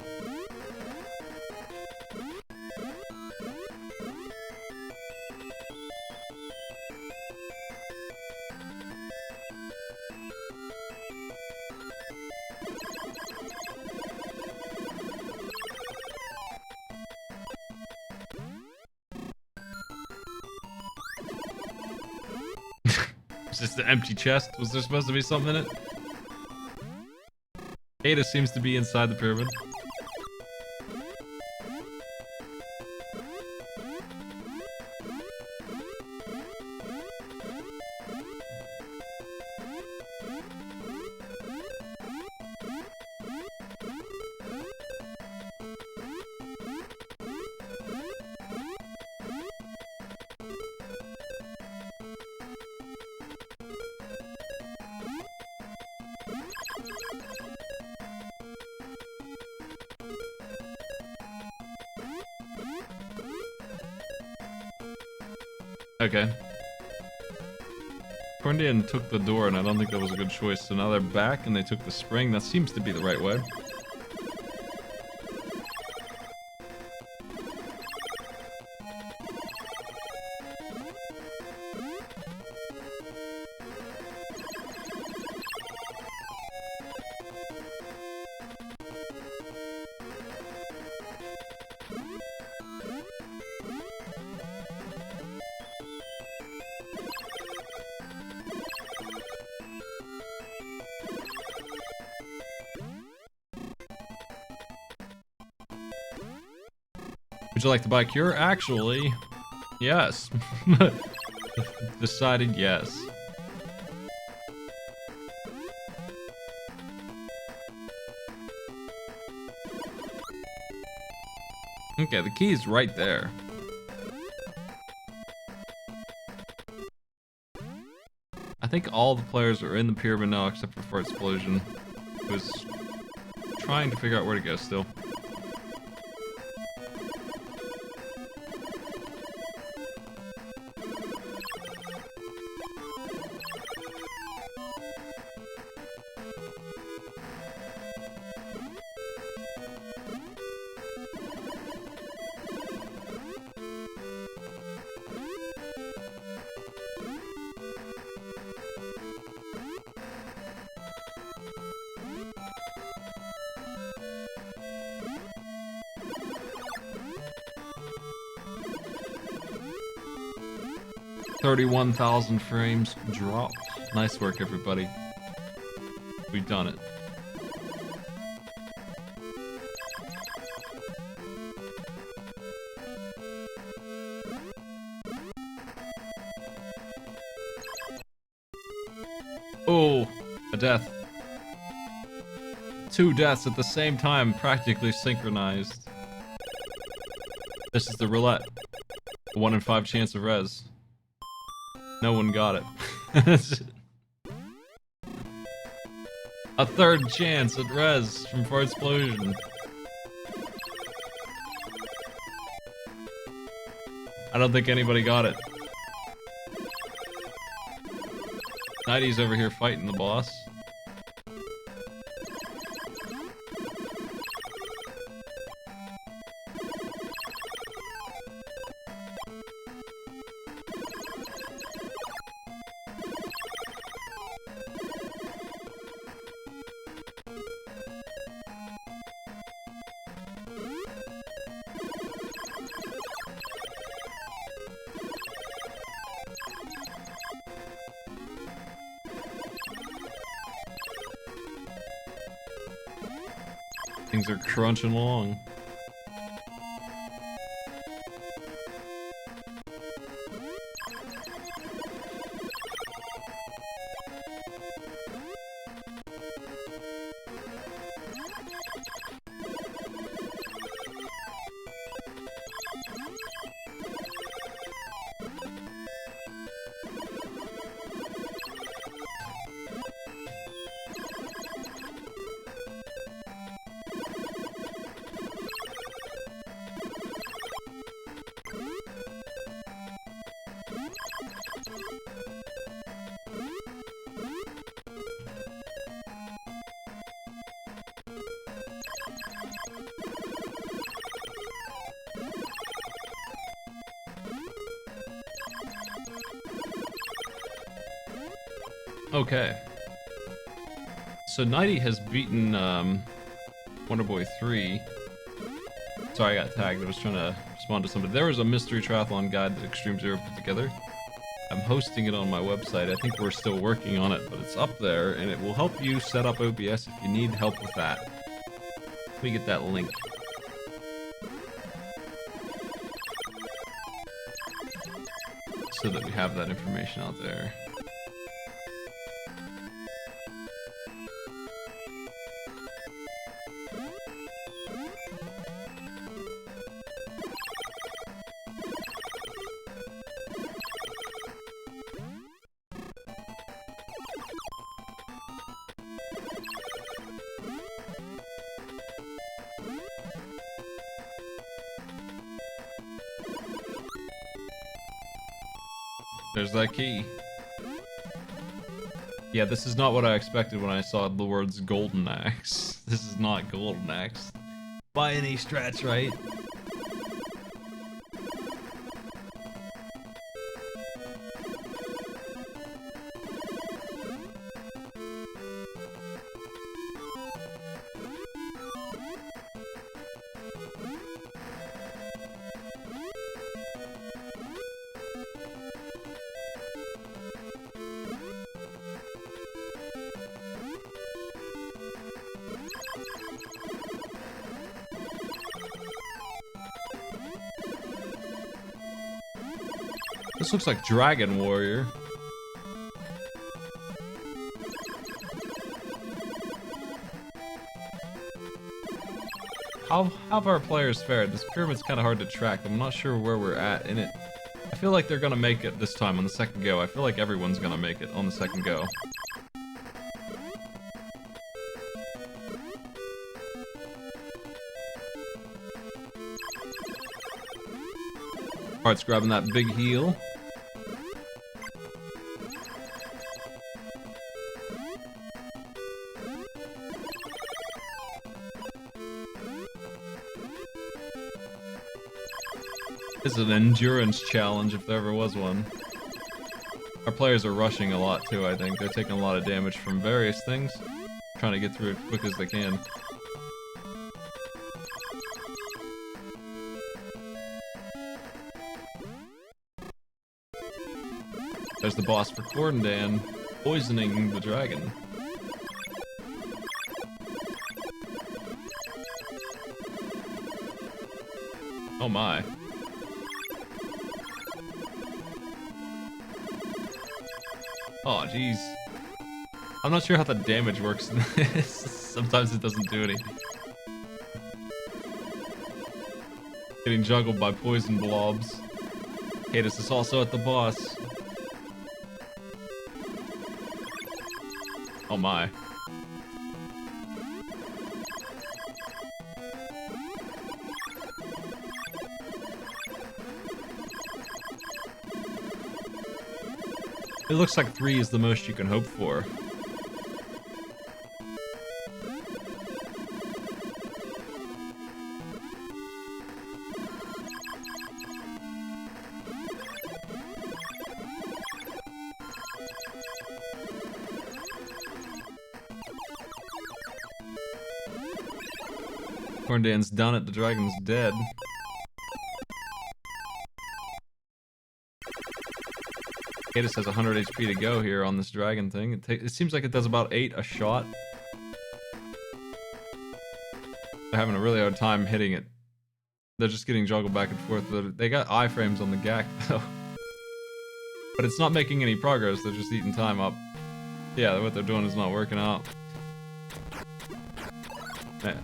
It's just an empty chest. Was there supposed to be something in it? Ada seems to be inside the pyramid. Okay. Corndan took the door, and I don't think that was a good choice. So now they're back, and they took the spring. That seems to be the right way. Would you like to buy Cure? Actually, yes. Decided yes. Okay, the key is right there. I think all the players are in the pyramid now except for Explosion, who's trying to figure out where to go still. $31,000 frames dropped. Nice work, everybody. We've done it. Oh, a death. 2 deaths at the same time, practically synchronized. This is the roulette. A 1 in 5 chance of res. No one got it. A 3rd chance at res from Fart Explosion. I don't think anybody got it. 90's over here fighting the boss. Things are crunching along. Okay. So 90 has beaten Wonder Boy 3. Sorry, I got tagged. I was trying to respond to somebody. There was a mystery triathlon guide that Extreme Zero put together. I'm hosting it on my website. I think we're still working on it, but it's up there, and it will help you set up OBS if you need help with that. Let me get that link. So that we have that information out there. There's that key. Yeah, this is not what I expected when I saw the words Golden Axe. This is not Golden Axe. By any stretch, right? This looks like Dragon Warrior. How have our players fared? This pyramid's kind of hard to track. I'm not sure where we're at in it. I feel like they're gonna make it this time on the second go. I feel like everyone's gonna make it on the second go. Heart's grabbing that big heel. This is an endurance challenge if there ever was one. Our players are rushing a lot too, I think. They're taking a lot of damage from various things. Trying to get through it as quick as they can. There's the boss for Corndan, poisoning the dragon. Oh my. Oh jeez. I'm not sure how the damage works in this. Sometimes it doesn't do anything. Getting juggled by poison blobs. Cadus is also at the boss. Oh my. It looks like 3 is the most you can hope for. Corndan's done it, the dragon's dead. Cadus has 100 HP to go here on this dragon thing. It seems like it does about 8 a shot. They're having a really hard time hitting it. They're just getting juggled back and forth. They got iframes on the GAC though. But it's not making any progress, they're just eating time up. Yeah, what they're doing is not working out.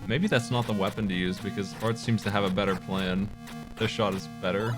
Maybe that's not the weapon to use because Heart seems to have a better plan. Their shot is better.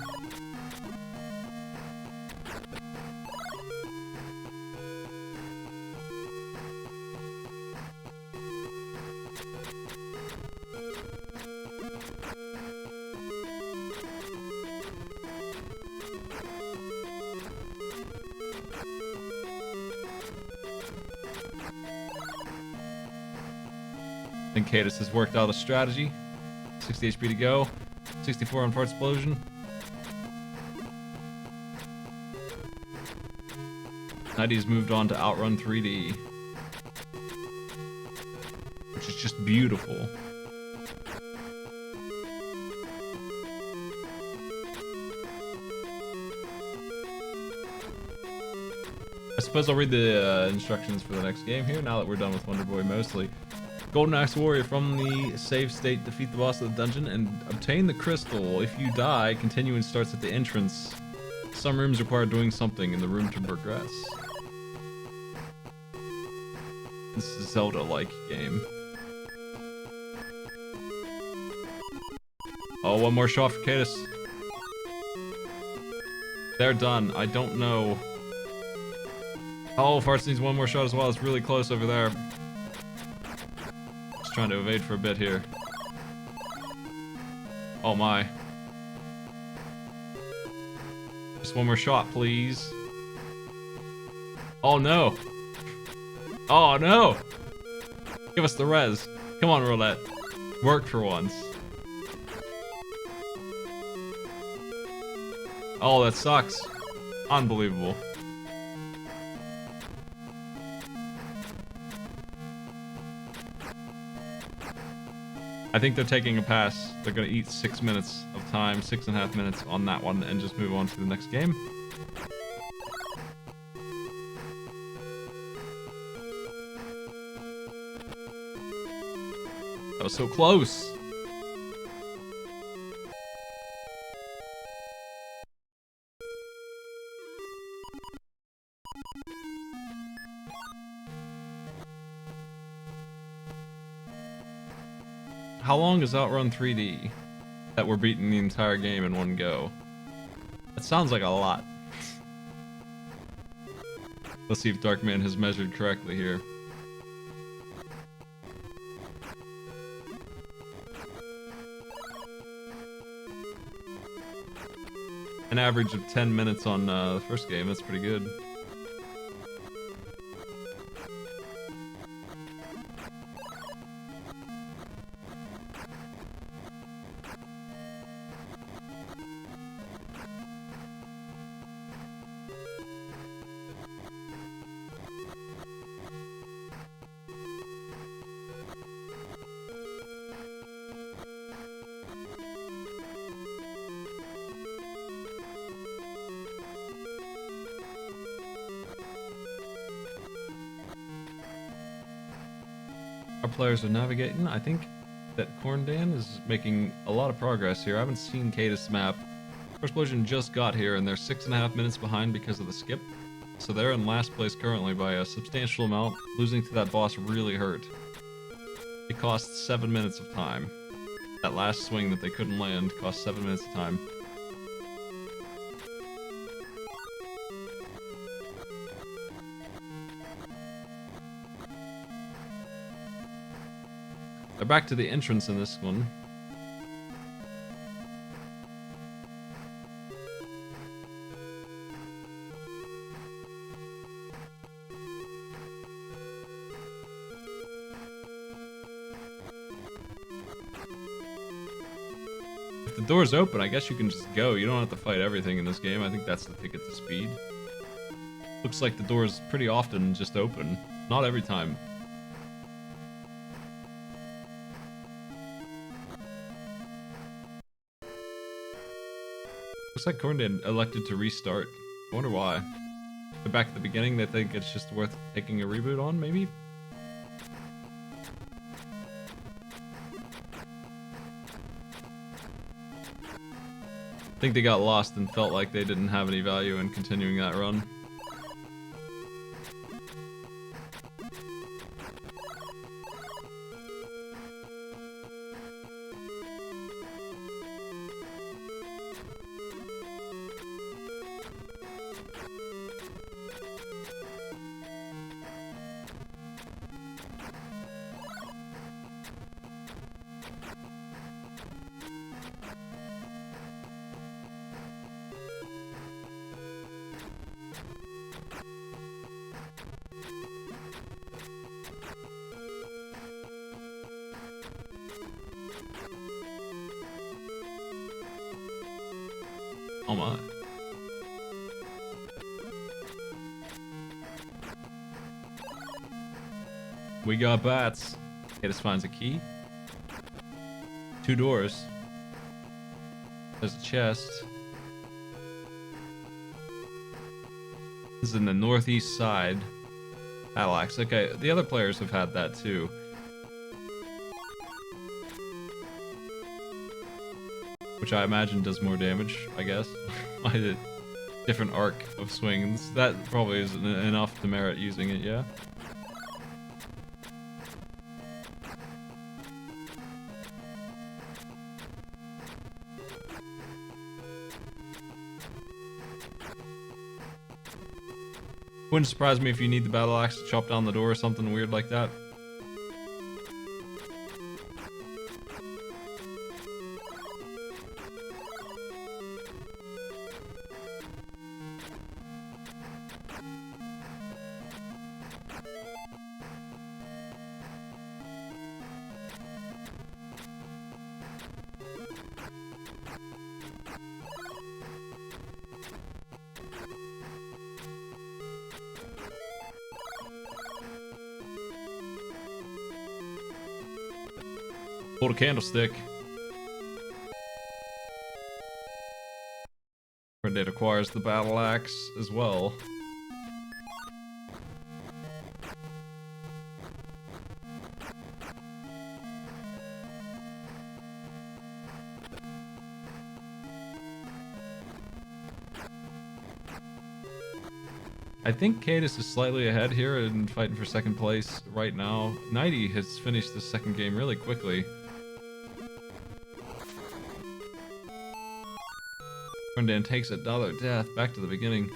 I think Cadus has worked out a strategy. 60 HP to go. 64 on Fart Explosion. Nighty's moved on to Outrun 3D. Which is just beautiful. I suppose I'll read the instructions for the next game here now that we're done with Wonder Boy mostly. Golden Axe Warrior, from the save state, defeat the boss of the dungeon and obtain the crystal. If you die, continuing starts at the entrance. Some rooms require doing something in the room to progress. This is a Zelda-like game. Oh, one more shot for Cadus. They're done. I don't know. Oh, Farts needs one more shot as well. It's really close over there. Trying to evade for a bit here. Oh my. Just one more shot, please. Oh no. Oh no. Give us the res. Come on, Roulette. Work for once. Oh, that sucks. Unbelievable. I think they're taking a pass. They're gonna eat 6 minutes of time, 6.5 minutes on that one, and just move on to the next game. That was so close. How long is Outrun 3D that we're beating the entire game in one go? That sounds like a lot. Let's see if Darkman has measured correctly here. An average of 10 minutes on the first game, that's pretty good. Our players are navigating. I think that Corndan is making a lot of progress here. I haven't seen Cadis map. First Explosion just got here and they're 6.5 minutes behind because of the skip. So they're in last place currently by a substantial amount. Losing to that boss really hurt. It cost 7 minutes of time. That last swing that they couldn't land cost 7 minutes of time. They're back to the entrance in this one. If the door's open, I guess you can just go. You don't have to fight everything in this game. I think that's the ticket to speed. Looks like the door's pretty often just open. Not every time. Looks like Corndan elected to restart. I wonder why. They're back at the beginning. They think it's just worth taking a reboot on, maybe? I think they got lost and felt like they didn't have any value in continuing that run. Oh my. We got bats. Cadis finds a key. 2 doors. There's a chest. This is in the northeast side. Alex. Okay, the other players have had that too. Which I imagine does more damage, I guess. I did different arc of swings. That probably isn't enough to merit using it, yeah? Wouldn't surprise me if you need the battle axe to chop down the door or something weird like that. Hold a candlestick. It acquires the battle axe as well. I think Cadis is slightly ahead here and fighting for second place right now. Nighty has finished the second game really quickly. Herndon takes another death. Back to the beginning.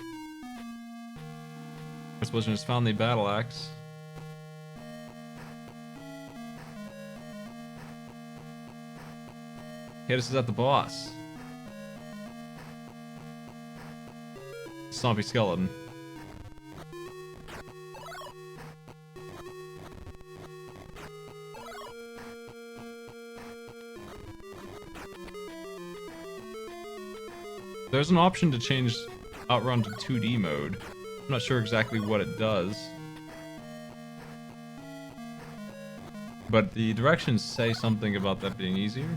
Explosion has found the battle axe. Okay, this is at the boss. Stompy skeleton. There's an option to change Outrun to 2D mode. I'm not sure exactly what it does. But the directions say something about that being easier.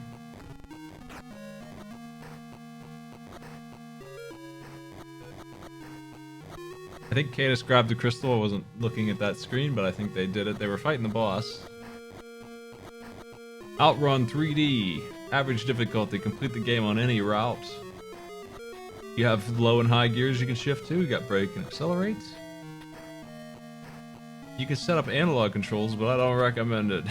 I think Cadus grabbed the crystal. I wasn't looking at that screen, but I think they did it. They were fighting the boss. Outrun 3D. Average difficulty. Complete the game on any route. You have low and high gears you can shift to. You got brake and accelerate. You can set up analog controls, but I don't recommend it.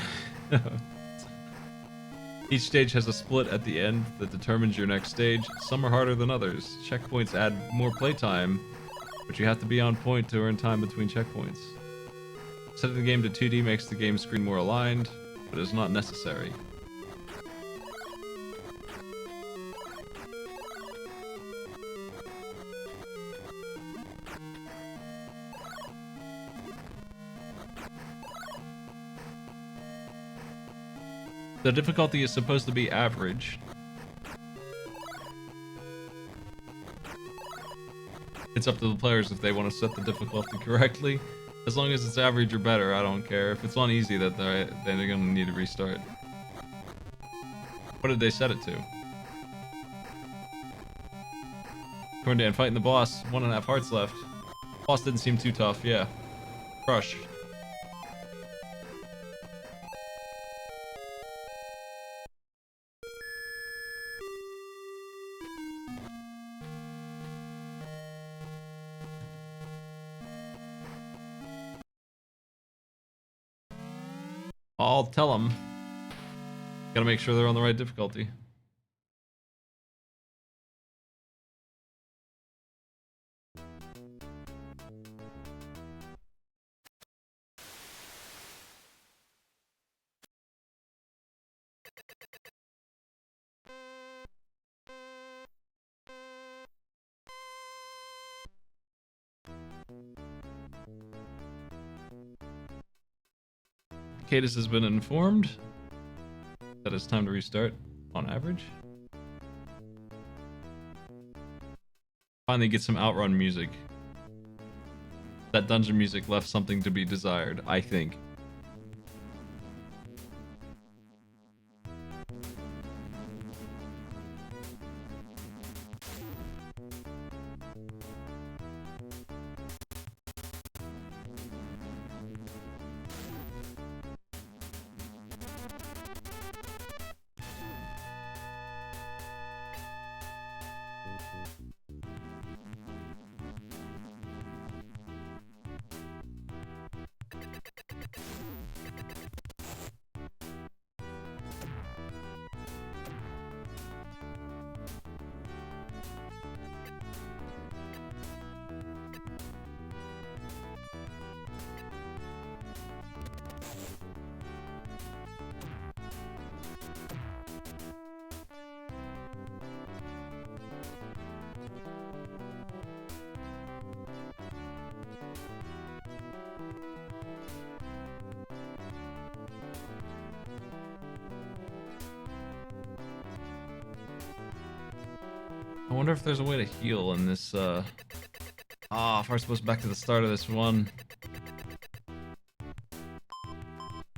Each stage has a split at the end that determines your next stage. Some are harder than others. Checkpoints add more playtime, but you have to be on point to earn time between checkpoints. Setting the game to 2D makes the game screen more aligned, but is not necessary. The difficulty is supposed to be average. It's up to the players if they want to set the difficulty correctly. As long as it's average or better, I don't care. If it's on easy, then they're gonna need to restart. What did they set it to? Corndan fighting the boss. 1.5 hearts left. Boss didn't seem too tough, yeah. Crush. I'll tell them. Gotta make sure they're on the right difficulty. Cadus has been informed that it's time to restart on average. Finally get some Outrun music. That dungeon music left something to be desired, I think. I wonder if there's a way to heal in this, if we're supposed back to the start of this one.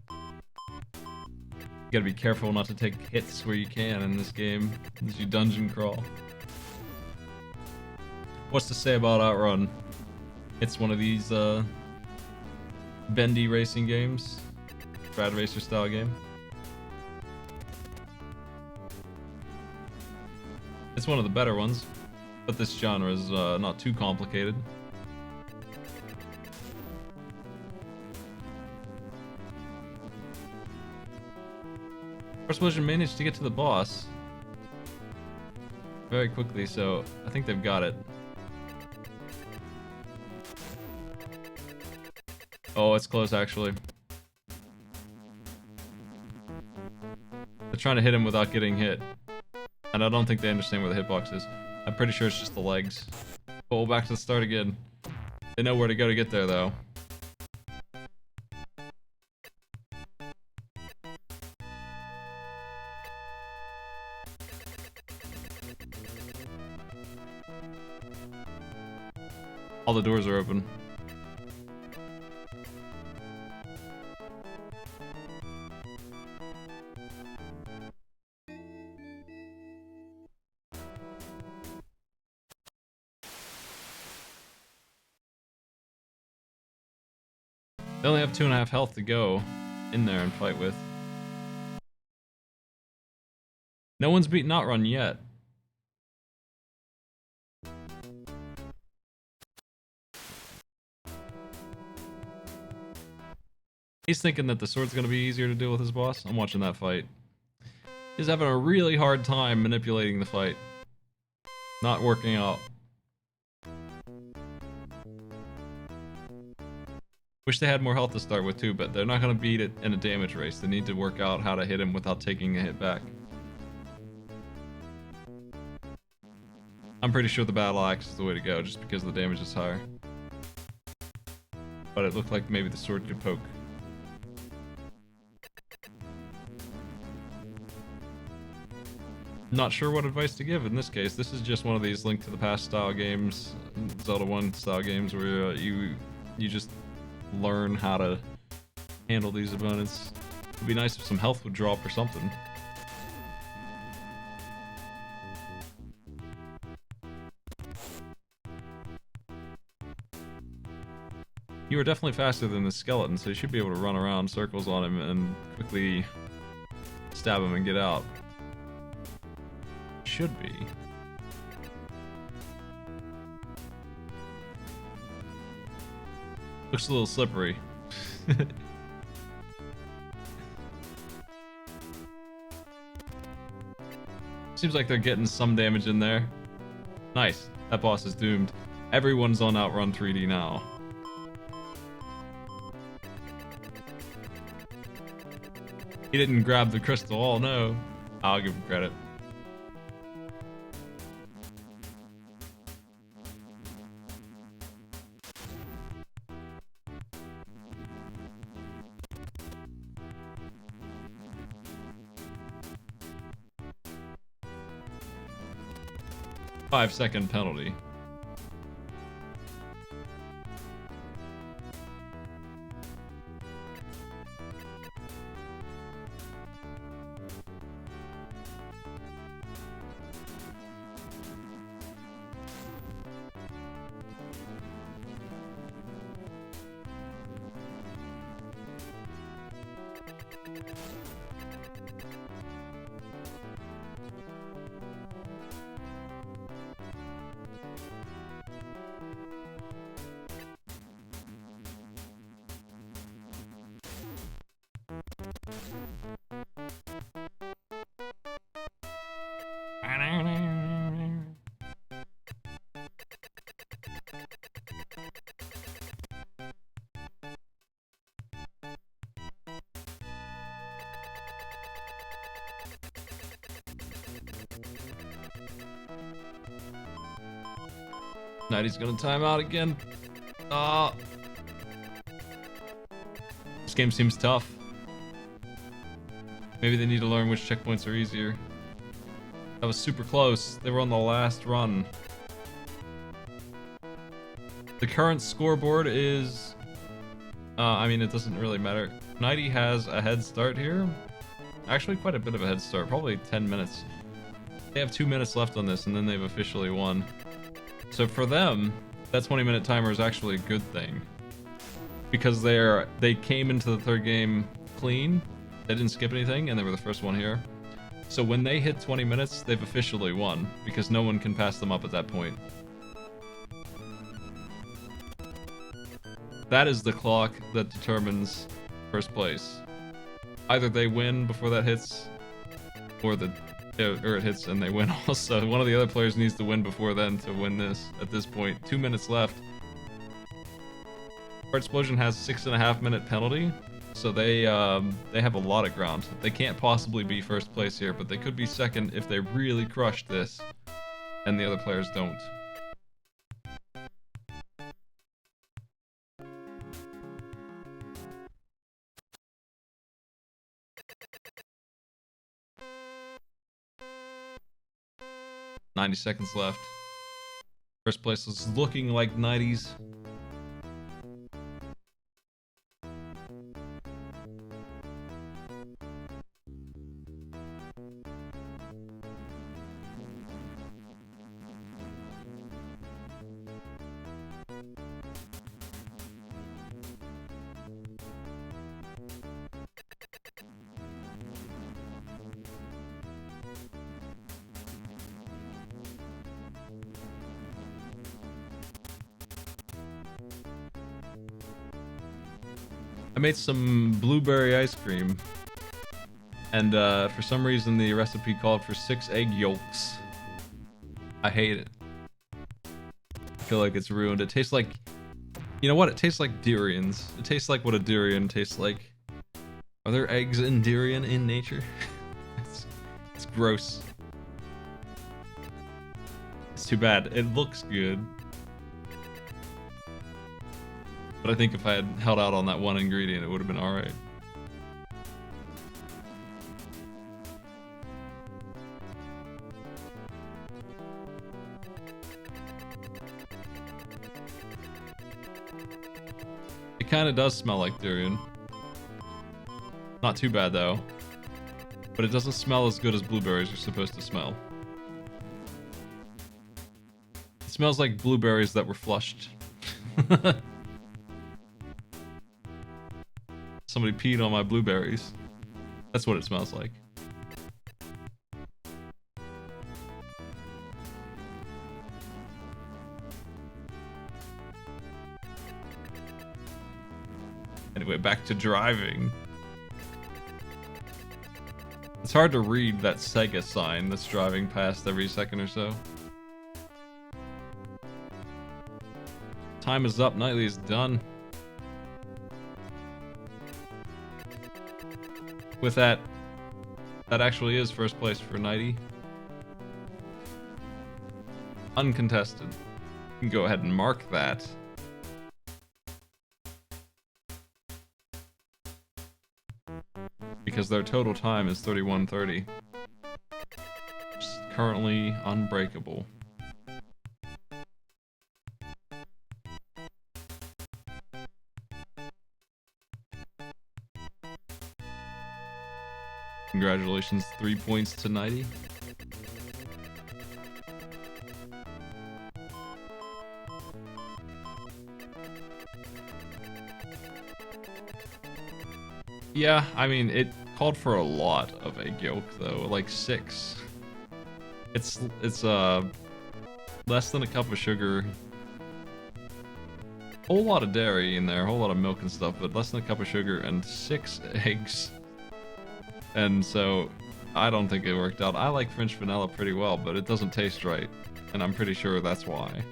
You gotta be careful not to take hits where you can in this game, as you dungeon crawl. What's to say about Outrun? It's one of these, bendy racing games. Rad Racer style game. It's one of the better ones, but this genre is not too complicated. First Collision managed to get to the boss. very quickly, so I think they've got it. Oh, it's close actually. They're trying to hit him without getting hit. And I don't think they understand where the hitbox is. I'm pretty sure it's just the legs. But we'll back to the start again. They know where to go to get there though. All the doors are open. They only have 2.5 health to go in there and fight with. No one's beaten Outrun yet. He's thinking that the sword's gonna be easier to deal with his boss. I'm watching that fight. He's having a really hard time manipulating the fight. Not working out. Wish they had more health to start with too, but they're not gonna beat it in a damage race. They need to work out how to hit him without taking a hit back. I'm pretty sure the battle axe is the way to go, just because the damage is higher. But it looked like maybe the sword could poke. Not sure what advice to give in this case. This is just one of these Link to the Past style games, Zelda 1 style games, where you just learn how to handle these opponents. It'd be nice if some health would drop or something. You are definitely faster than the skeleton, so you should be able to run around circles on him and quickly stab him and get out. Should be. Looks a little slippery. Seems like they're getting some damage in there. Nice. That boss is doomed. Everyone's on Outrun 3D now. He didn't grab the crystal. Oh no. I'll give him credit. Five-second penalty. Nighty's gonna time out again. This game seems tough. Maybe they need to learn which checkpoints are easier. That was super close. They were on the last run. The current scoreboard is... I mean, it doesn't really matter. Nighty has a head start here. Actually, quite a bit of a head start. Probably 10 minutes. They have 2 minutes left on this, and then they've officially won. So for them, that 20-minute timer is actually a good thing. Because they came into the third game clean. They didn't skip anything, and they were the first one here. So when they hit 20 minutes, they've officially won. Because no one can pass them up at that point. That is the clock that determines first place. Either they win before that hits, or the or it hits and they win also. One of the other players needs to win before then to win this at this point. 2 minutes left. Our explosion has 6.5 minute penalty, so they have a lot of ground. They can't possibly be first place here, but they could be second if they really crush this and the other players don't. $90 seconds left. First place is looking like 90s. I made some blueberry ice cream, and for some reason the recipe called for 6 egg yolks. I hate it. I feel like it's ruined. It tastes like, you know what? It tastes like durians. It tastes like what a durian tastes like. Are there eggs in durian in nature? It's gross. It's too bad. It looks good. But I think if I had held out on that one ingredient, it would have been alright. It kind of does smell like durian. Not too bad though. But it doesn't smell as good as blueberries are supposed to smell. It smells like blueberries that were flushed. Somebody peed on my blueberries. That's what it smells like. Anyway, back to driving. It's hard to read that Sega sign that's driving past every second or so. Time is up. Knightley is done. With that, that actually is first place for Nighty. Uncontested. You can go ahead and mark that. Because their total time is 31:30. Which is currently unbreakable. Congratulations, 3 points to 90. Yeah, I mean, it called for a lot of egg yolk though, like 6. It's less than a cup of sugar. Whole lot of dairy in there, whole lot of milk and stuff, but less than a cup of sugar and 6 eggs. And so, I don't think it worked out. I like French vanilla pretty well, but it doesn't taste right. And I'm pretty sure that's why.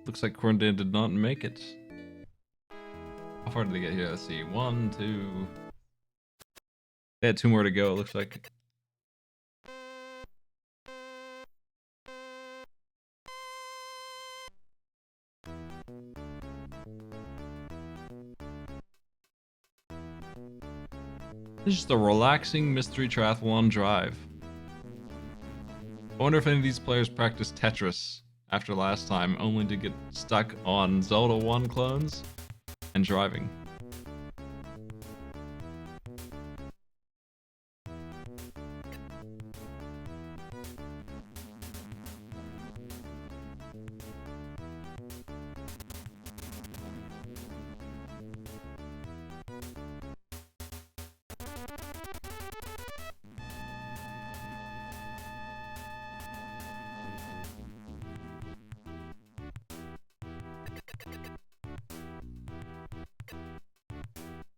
Looks like Corndan did not make it. How far did they get here? Let's see. 1, 2. They had 2 more to go, it looks like. It's just a relaxing mystery triathlon drive. I wonder if any of these players practiced Tetris after last time, only to get stuck on Zelda 1 clones and driving.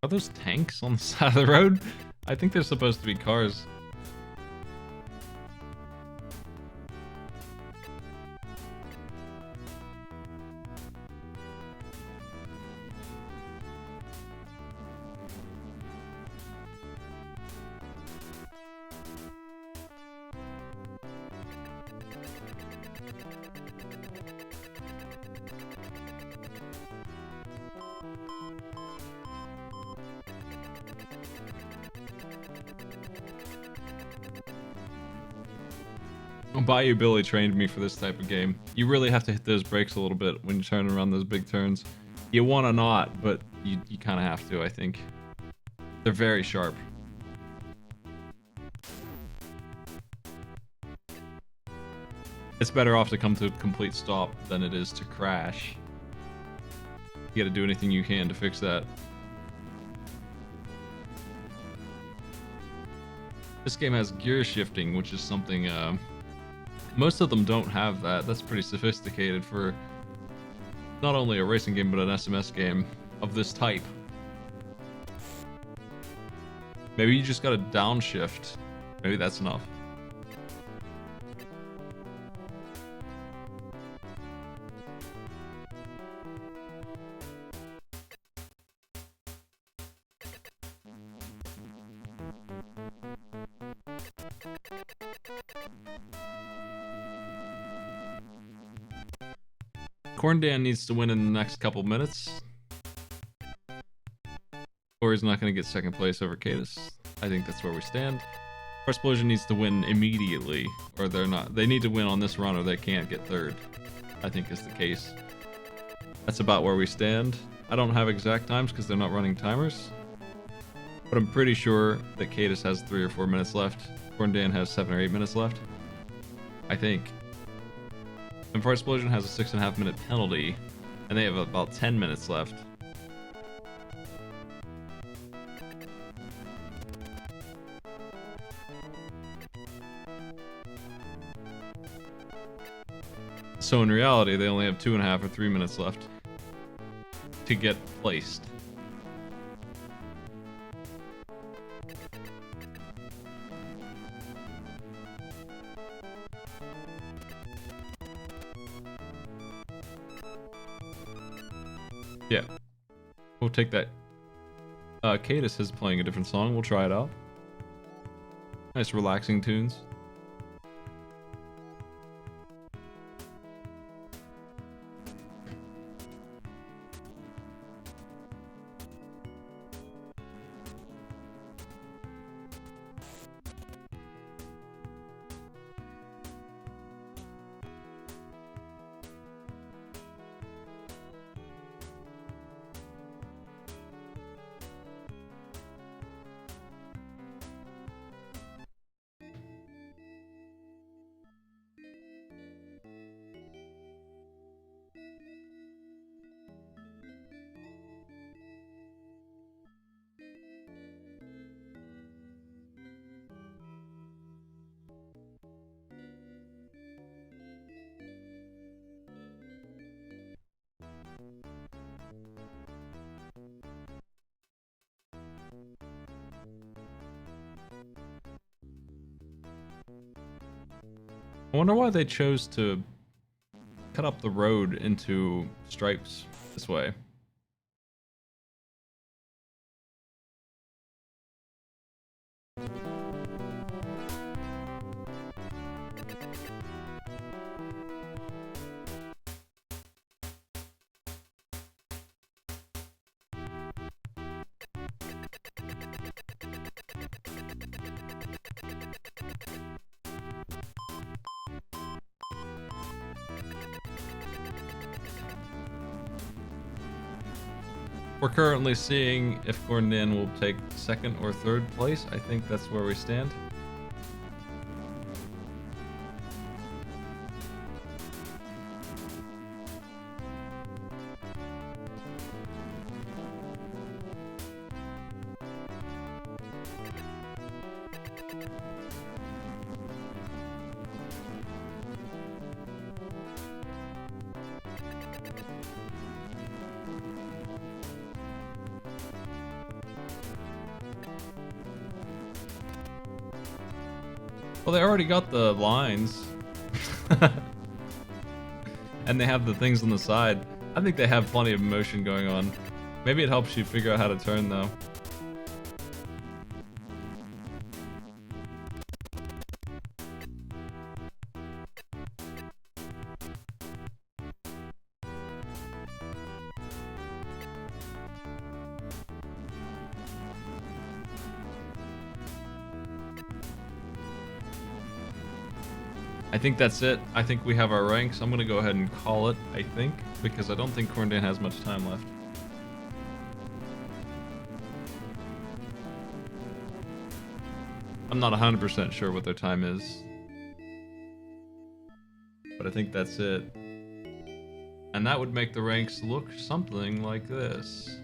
Are those tanks on the side of the road? I think they're supposed to be cars. Bayou Billy trained me for this type of game. You really have to hit those brakes a little bit when you turn around those big turns. You want to not, but you kind of have to, I think. They're very sharp. It's better off to come to a complete stop than it is to crash. You gotta do anything you can to fix that. This game has gear shifting, which is something, most of them don't have that. That's pretty sophisticated for not only a racing game, but an SMS game of this type. Maybe you just gotta downshift. Maybe that's enough. Corn Dan needs to win in the next couple minutes, or he's not going to get second place over Cadis. I think that's where we stand. Explosion needs to win immediately, or they're not. They need to win on this run, or they can't get third. I think is the case. That's about where we stand. I don't have exact times because they're not running timers, but I'm pretty sure that Cadis has 3 or 4 minutes left. Corn Dan has 7 or 8 minutes left. I think. And Fire Explosion has a 6.5 minute penalty, and they have about 10 minutes left. So in reality, they only have 2.5 or 3 minutes left to get placed. Yeah, we'll take that. Cadis is playing a different song. We'll try it out. Nice relaxing tunes. I wonder why they chose to cut up the road into stripes this way. We're currently seeing if Gordon will take second or third place. I think that's where we stand. Well, they already got the lines. And they have the things on the side. I think they have plenty of motion going on. Maybe it helps you figure out how to turn, though. I think that's it. I think we have our ranks. I'm going to go ahead and call it, I think, because I don't think Corndan has much time left. I'm not 100% sure what their time is. But I think that's it. And that would make the ranks look something like this.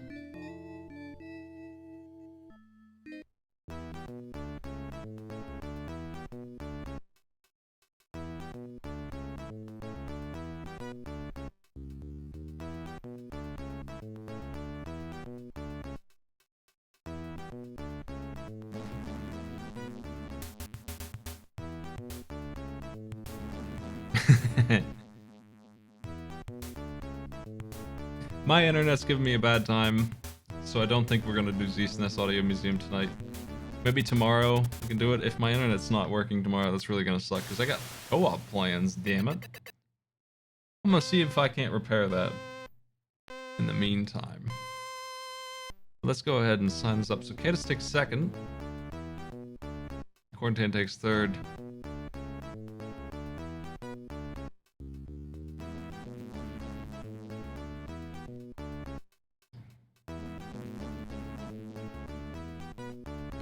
My internet's giving me a bad time, so I don't think we're gonna do ZSNES Audio Museum tonight. Maybe tomorrow we can do it. If my internet's not working tomorrow, that's really gonna suck, because I got co-op plans, damn it. I'm gonna see if I can't repair that in the meantime. Let's go ahead and sign this up. So Cadis takes second. Quarantine takes third.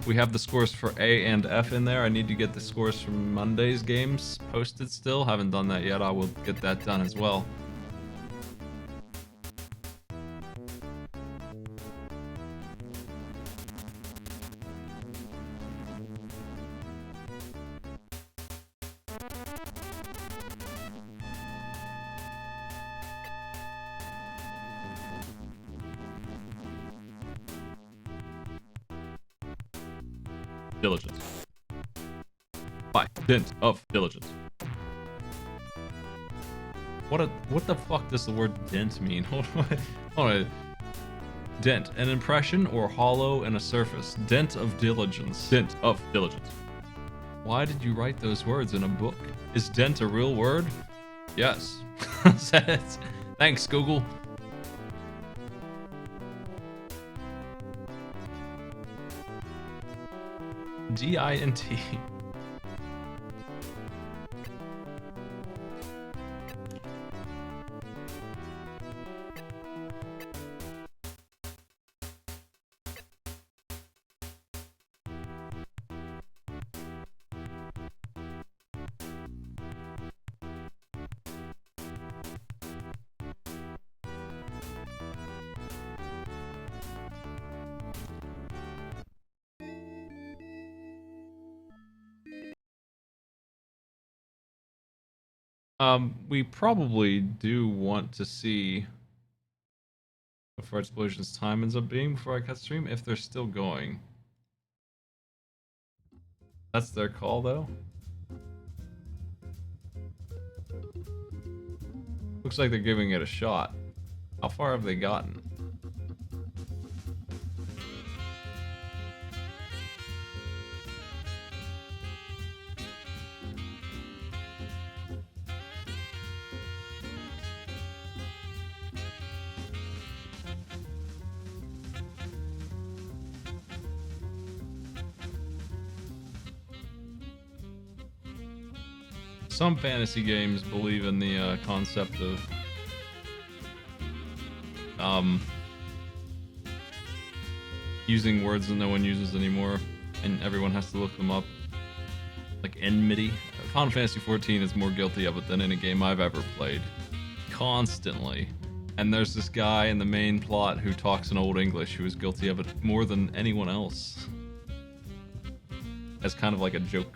We have the scores for A and F in there. I need to get the scores from Monday's games posted still. Haven't done that yet. I will get that done as well. Diligence. By dint of diligence. What the fuck does the word dent mean? Hold on. Dent, an impression or hollow in a surface. Dent of diligence. Dint of diligence. Why did you write those words in a book? Is dent a real word? Yes. Thanks, Google. D-I-N-T. We probably do want to see what Fart Explosion's time ends up being before I cut stream, if they're still going. That's their call, though. Looks like they're giving it a shot. How far have they gotten? Some fantasy games believe in the concept of using words that no one uses anymore, and everyone has to look them up. Like enmity. Final Fantasy XIV is more guilty of it than any game I've ever played. Constantly. And there's this guy in the main plot who talks in Old English who is guilty of it more than anyone else. As kind of like a joke.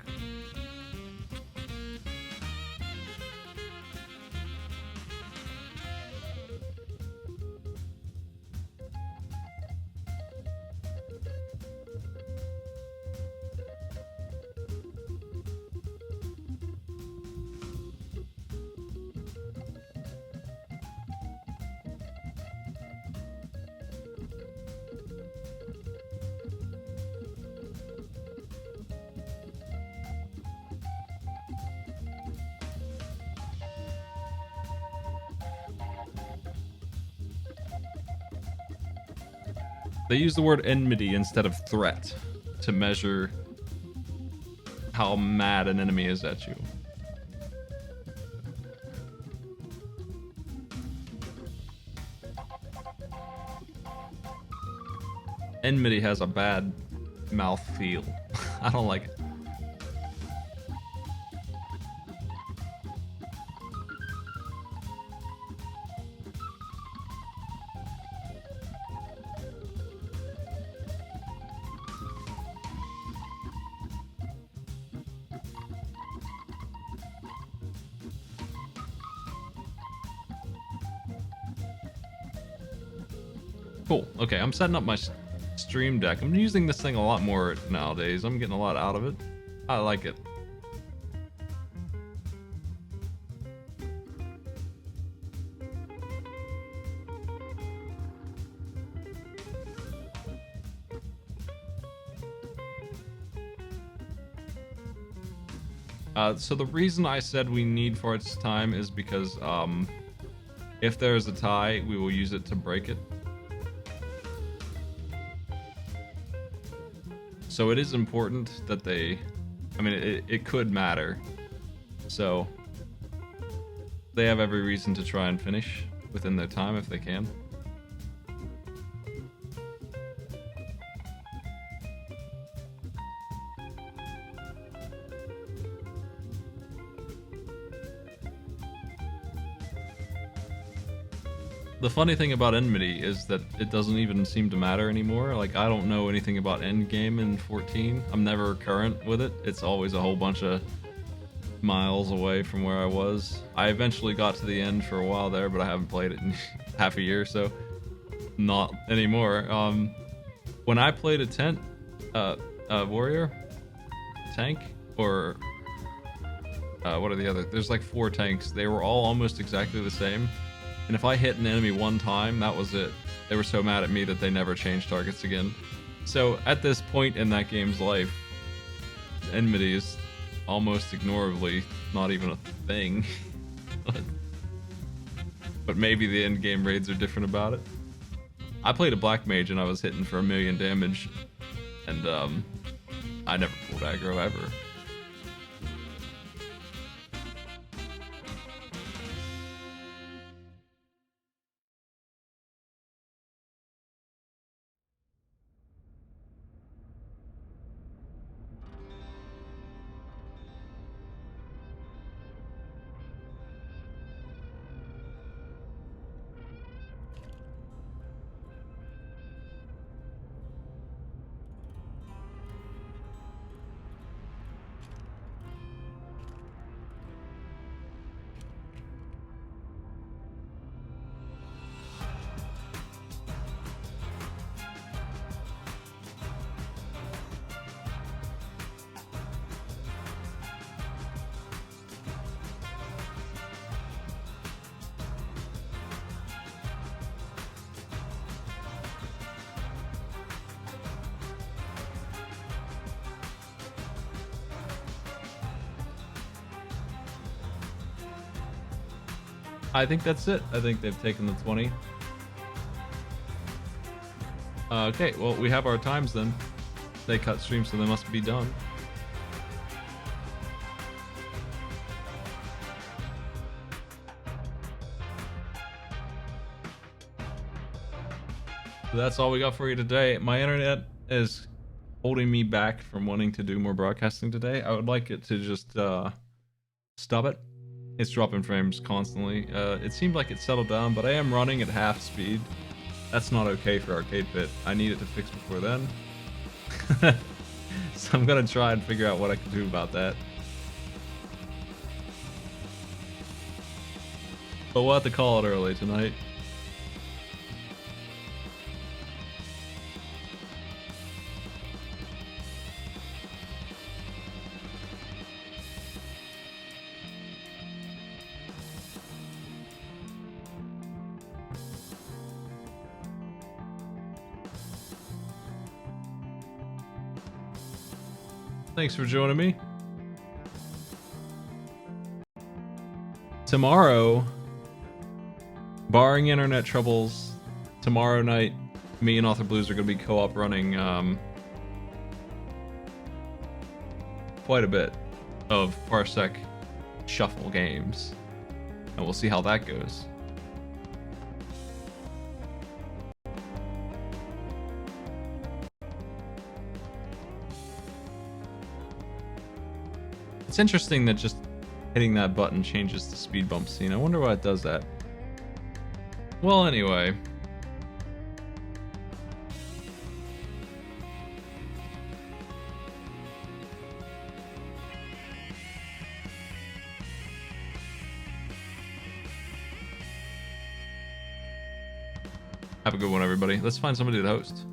They use the word enmity instead of threat to measure how mad an enemy is at you. Enmity has a bad mouth feel. I don't like it. Cool. Okay, I'm setting up my stream deck. I'm using this thing a lot more nowadays. I'm getting a lot out of it. I like it. So the reason I said we need Fart's time is because if there's a tie, we will use it to break it. So it is important that they, I mean, it could matter. So they have every reason to try and finish within their time if they can. The funny thing about enmity is that it doesn't even seem to matter anymore. Like, I don't know anything about endgame in 14. I'm never current with it. It's always a whole bunch of miles away from where I was. I eventually got to the end for a while there, but I haven't played it in half a year, so not anymore. When I played a tent, warrior, tank, or what are the other? There's like 4 tanks. They were all almost exactly the same. And if I hit an enemy one time, that was it. They were so mad at me that they never changed targets again. So at this point in that game's life, enmity is almost ignorably not even a thing. But maybe the end game raids are different about it. I played a black mage and I was hitting for 1,000,000 damage, and I never pulled aggro ever. I think that's it. I think they've taken the 20. Okay, well, we have our times then. They cut streams, so they must be done. That's all we got for you today. My internet is holding me back from wanting to do more broadcasting today. I would like it to just stop it. It's dropping frames constantly. It seemed like it settled down, but I am running at half speed. That's not okay for Arcade Pit. I need it to fix before then. So I'm gonna try and figure out what I can do about that. But we'll have to call it early tonight. Thanks for joining me. Tomorrow, barring internet troubles, tomorrow night, me and Author Blues are going to be co-op running quite a bit of Parsec Shuffle games. And we'll see how that goes. It's interesting that just hitting that button changes the speed bump scene. I wonder why it does that. Well, anyway. Have a good one, everybody. Let's find somebody to host.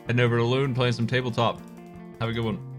Heading over to Loon, playing some tabletop. Have a good one.